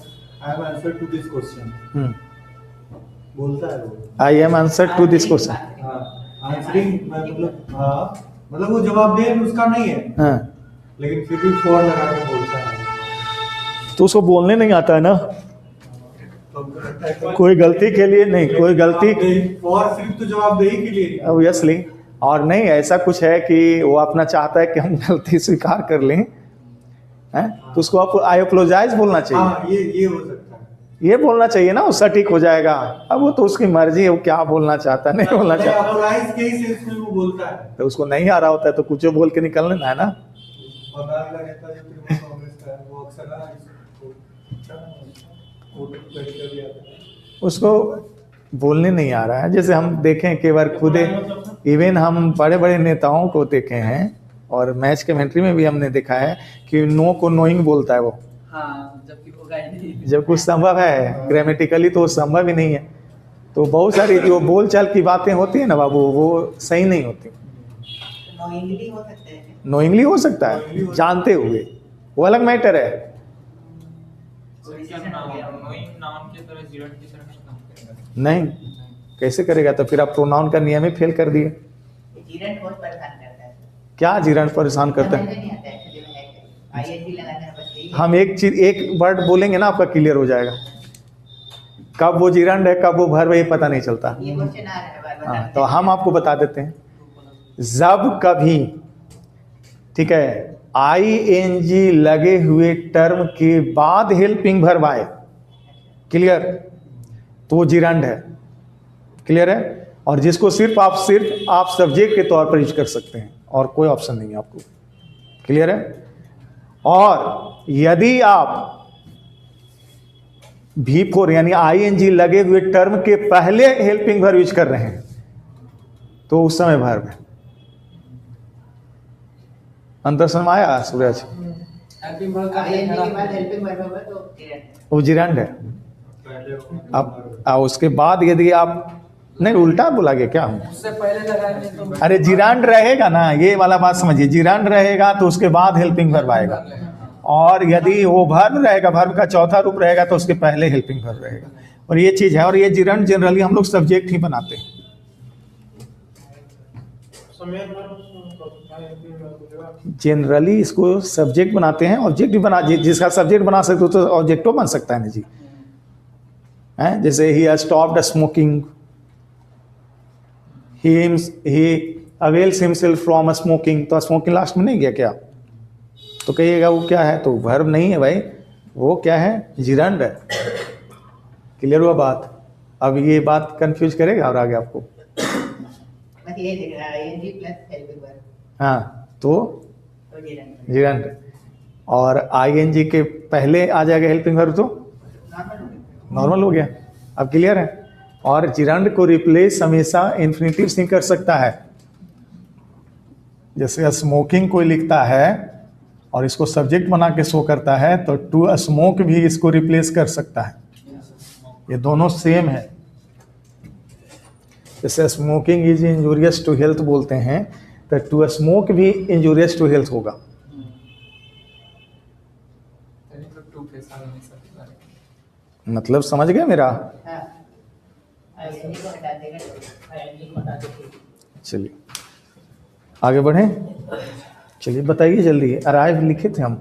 I have answer to this question बोलता है वो, I am answer to this question. हाँ आंसरिंग मतलब, हाँ मतलब वो जवाब दे उसका नहीं है, हाँ लेकिन फिर भी फॉर लगा के बोलता है। तो उसको बोलने नहीं आता है ना, तो हमको लगता है कि कोई गलती के लिए नहीं, कोई गलती फॉर सिर्फ तो जवाबदेही के लिए नहीं। ऑब्वियसली, और नहीं ऐसा कुछ है कि वो अपना चाहता है कि हम गलती स्वीकार कर लें, हैं? तो उसको आप आई अपोलोजाइज बोलना चाहिए। हाँ ये हो सकता है, ये बोलना चाहिए ना, वो सटीक हो जाएगा। अब वो तो उसकी मर्जी है, वो क्या बोलना चाहता है नहीं बोलना चाहता, अपोलाइज के ही सेंस में वो बोलता है। तो उसको नहीं आ रहा होता है तो कुछ बोल के निकल लेना है ना। बंगाल का नेता जो तृणमूल कांग्रेस का है वो अक्सर ना उसको बोलने नहीं आ रहा है। जैसे हम देखें कई बार खुद, इवन हम बड़े बड़े नेताओं को देखे हैं और मैच कमेंट्री में भी हमने देखा है कि नो को नोइंग बोलता है वो, हाँ, जबकि होगा ही नहीं। जब कुछ संभव है ग्रामेटिकली तो वो संभव ही नहीं है। तो बहुत सारी जो बोलचाल की बातें होती है ना बाबू, वो सही नहीं होती। नोइंगली हो सकते हैं। नोइंगली हो सकता है, जानते हुए, वो अलग मैटर है। नोइंग नाउन की तरह जीरंड की तरह काम करेगा नहीं, कैसे करेगा? तो फिर आप प्रोनाउन का नियम ही फेल कर दिए। जीरंड बहुत परेशान करता है। क्या जीरंड परेशान करता है? समझ में नहीं आता एक्चुअली में है आईएनजी लगाना है बस यही है। हम एक चीज, एक वर्ड बोलेंगे ना, आपका क्लियर हो जाएगा। कब वो जीरंड है कब वो भर्व है ये पता नहीं चलता। ये क्वेश्चन आ रहा है बार-बार। हाँ, तो हम आपको बता देते हैं, जब कभी, ठीक है, आईएनजी लगे हुए टर्म के बाद हेल्पिंग वर्ब आए, क्लियर, तो वो जीरंड है। क्लियर है? और जिसको सिर्फ आप सब्जेक्ट के तौर पर यूज कर सकते हैं और कोई ऑप्शन नहीं है आपको। क्लियर है? और यदि आप V4 यानी आईएनजी लगे हुए टर्म के पहले हेल्पिंग वर्ब यूज कर रहे हैं तो उस समय वर्ब है। अंतर समझ आया सूरज? हेल्पिंग वर्ब का आईएनजी के बाद हेल्पिंग वर्ब होगा तो जीरंड है। वो जीरंड है। पहले अब उसके बाद यदि आप, नहीं उल्टा बोला गया क्या हम? उससे पहले लगाएंगे तो अरे जीरांड रहेगा ना, ये वाला बात समझिए, जीरांड रहेगा तो उसके बाद हेल्पिंग वर्ब आएगा, और यदि वो वर्ब रहेगा, वर्ब का चौथा रूप रहेगा तो उसके पहले हेल्पिंग वर्ब रहेगा। और ये चीज है, और ये जीरांड जनरली हम लोग सब्जेक्ट ही बनाते हैं। जनरली इसको सब्जेक्ट बनाते हैं, ऑब्जेक्ट भी बना, जिसका सब्जेक्ट बना सकते हो तो ऑब्जेक्टो बन सकता है ना जी। हैं? जैसे he stopped smoking, he avails himself from smoking, तो स्मोकिंग लास्ट में नहीं गया क्या? तो कहिएगा वो क्या है? तो वर्ब नहीं है भाई, वो क्या है? जीरंड है। क्लियर हुआ बात? अब ये बात कंफ्यूज करेगा और आगे आपको। बस ये देख रहा है आईएनजी प्लस हेल्पिंग वर्ब हाँ, तो तो जीरंड जीरंड, और आईएनजी के पहले आ जाएगा हेल्पिंग वर्ब तो नॉर्मल हो गया। नॉर्मल हो गया। अब क्लियर है? और जीरंड को रिप्लेस हमेशा इन्फिनिटिव से कर सकता है। जैसे स्मोकिंग कोई लिखता है और इसको सब्जेक्ट बना के शो करता है तो टू स्मोक भी इसको रिप्लेस कर सकता है। ये दोनों सेम है। जैसे smoking is injurious to health बोलते हैं तो टू स्मोक भी इंजूरियस टू हेल्थ होगा। टू पैसा नहीं सकता मतलब समझ गए मेरा? हाँ आईएनजी को हटा देगा तो आईएनजी को हटा देगा। चलिए आगे बढ़ें। चलिए बताइए जल्दी, अराइव लिखे थे हम।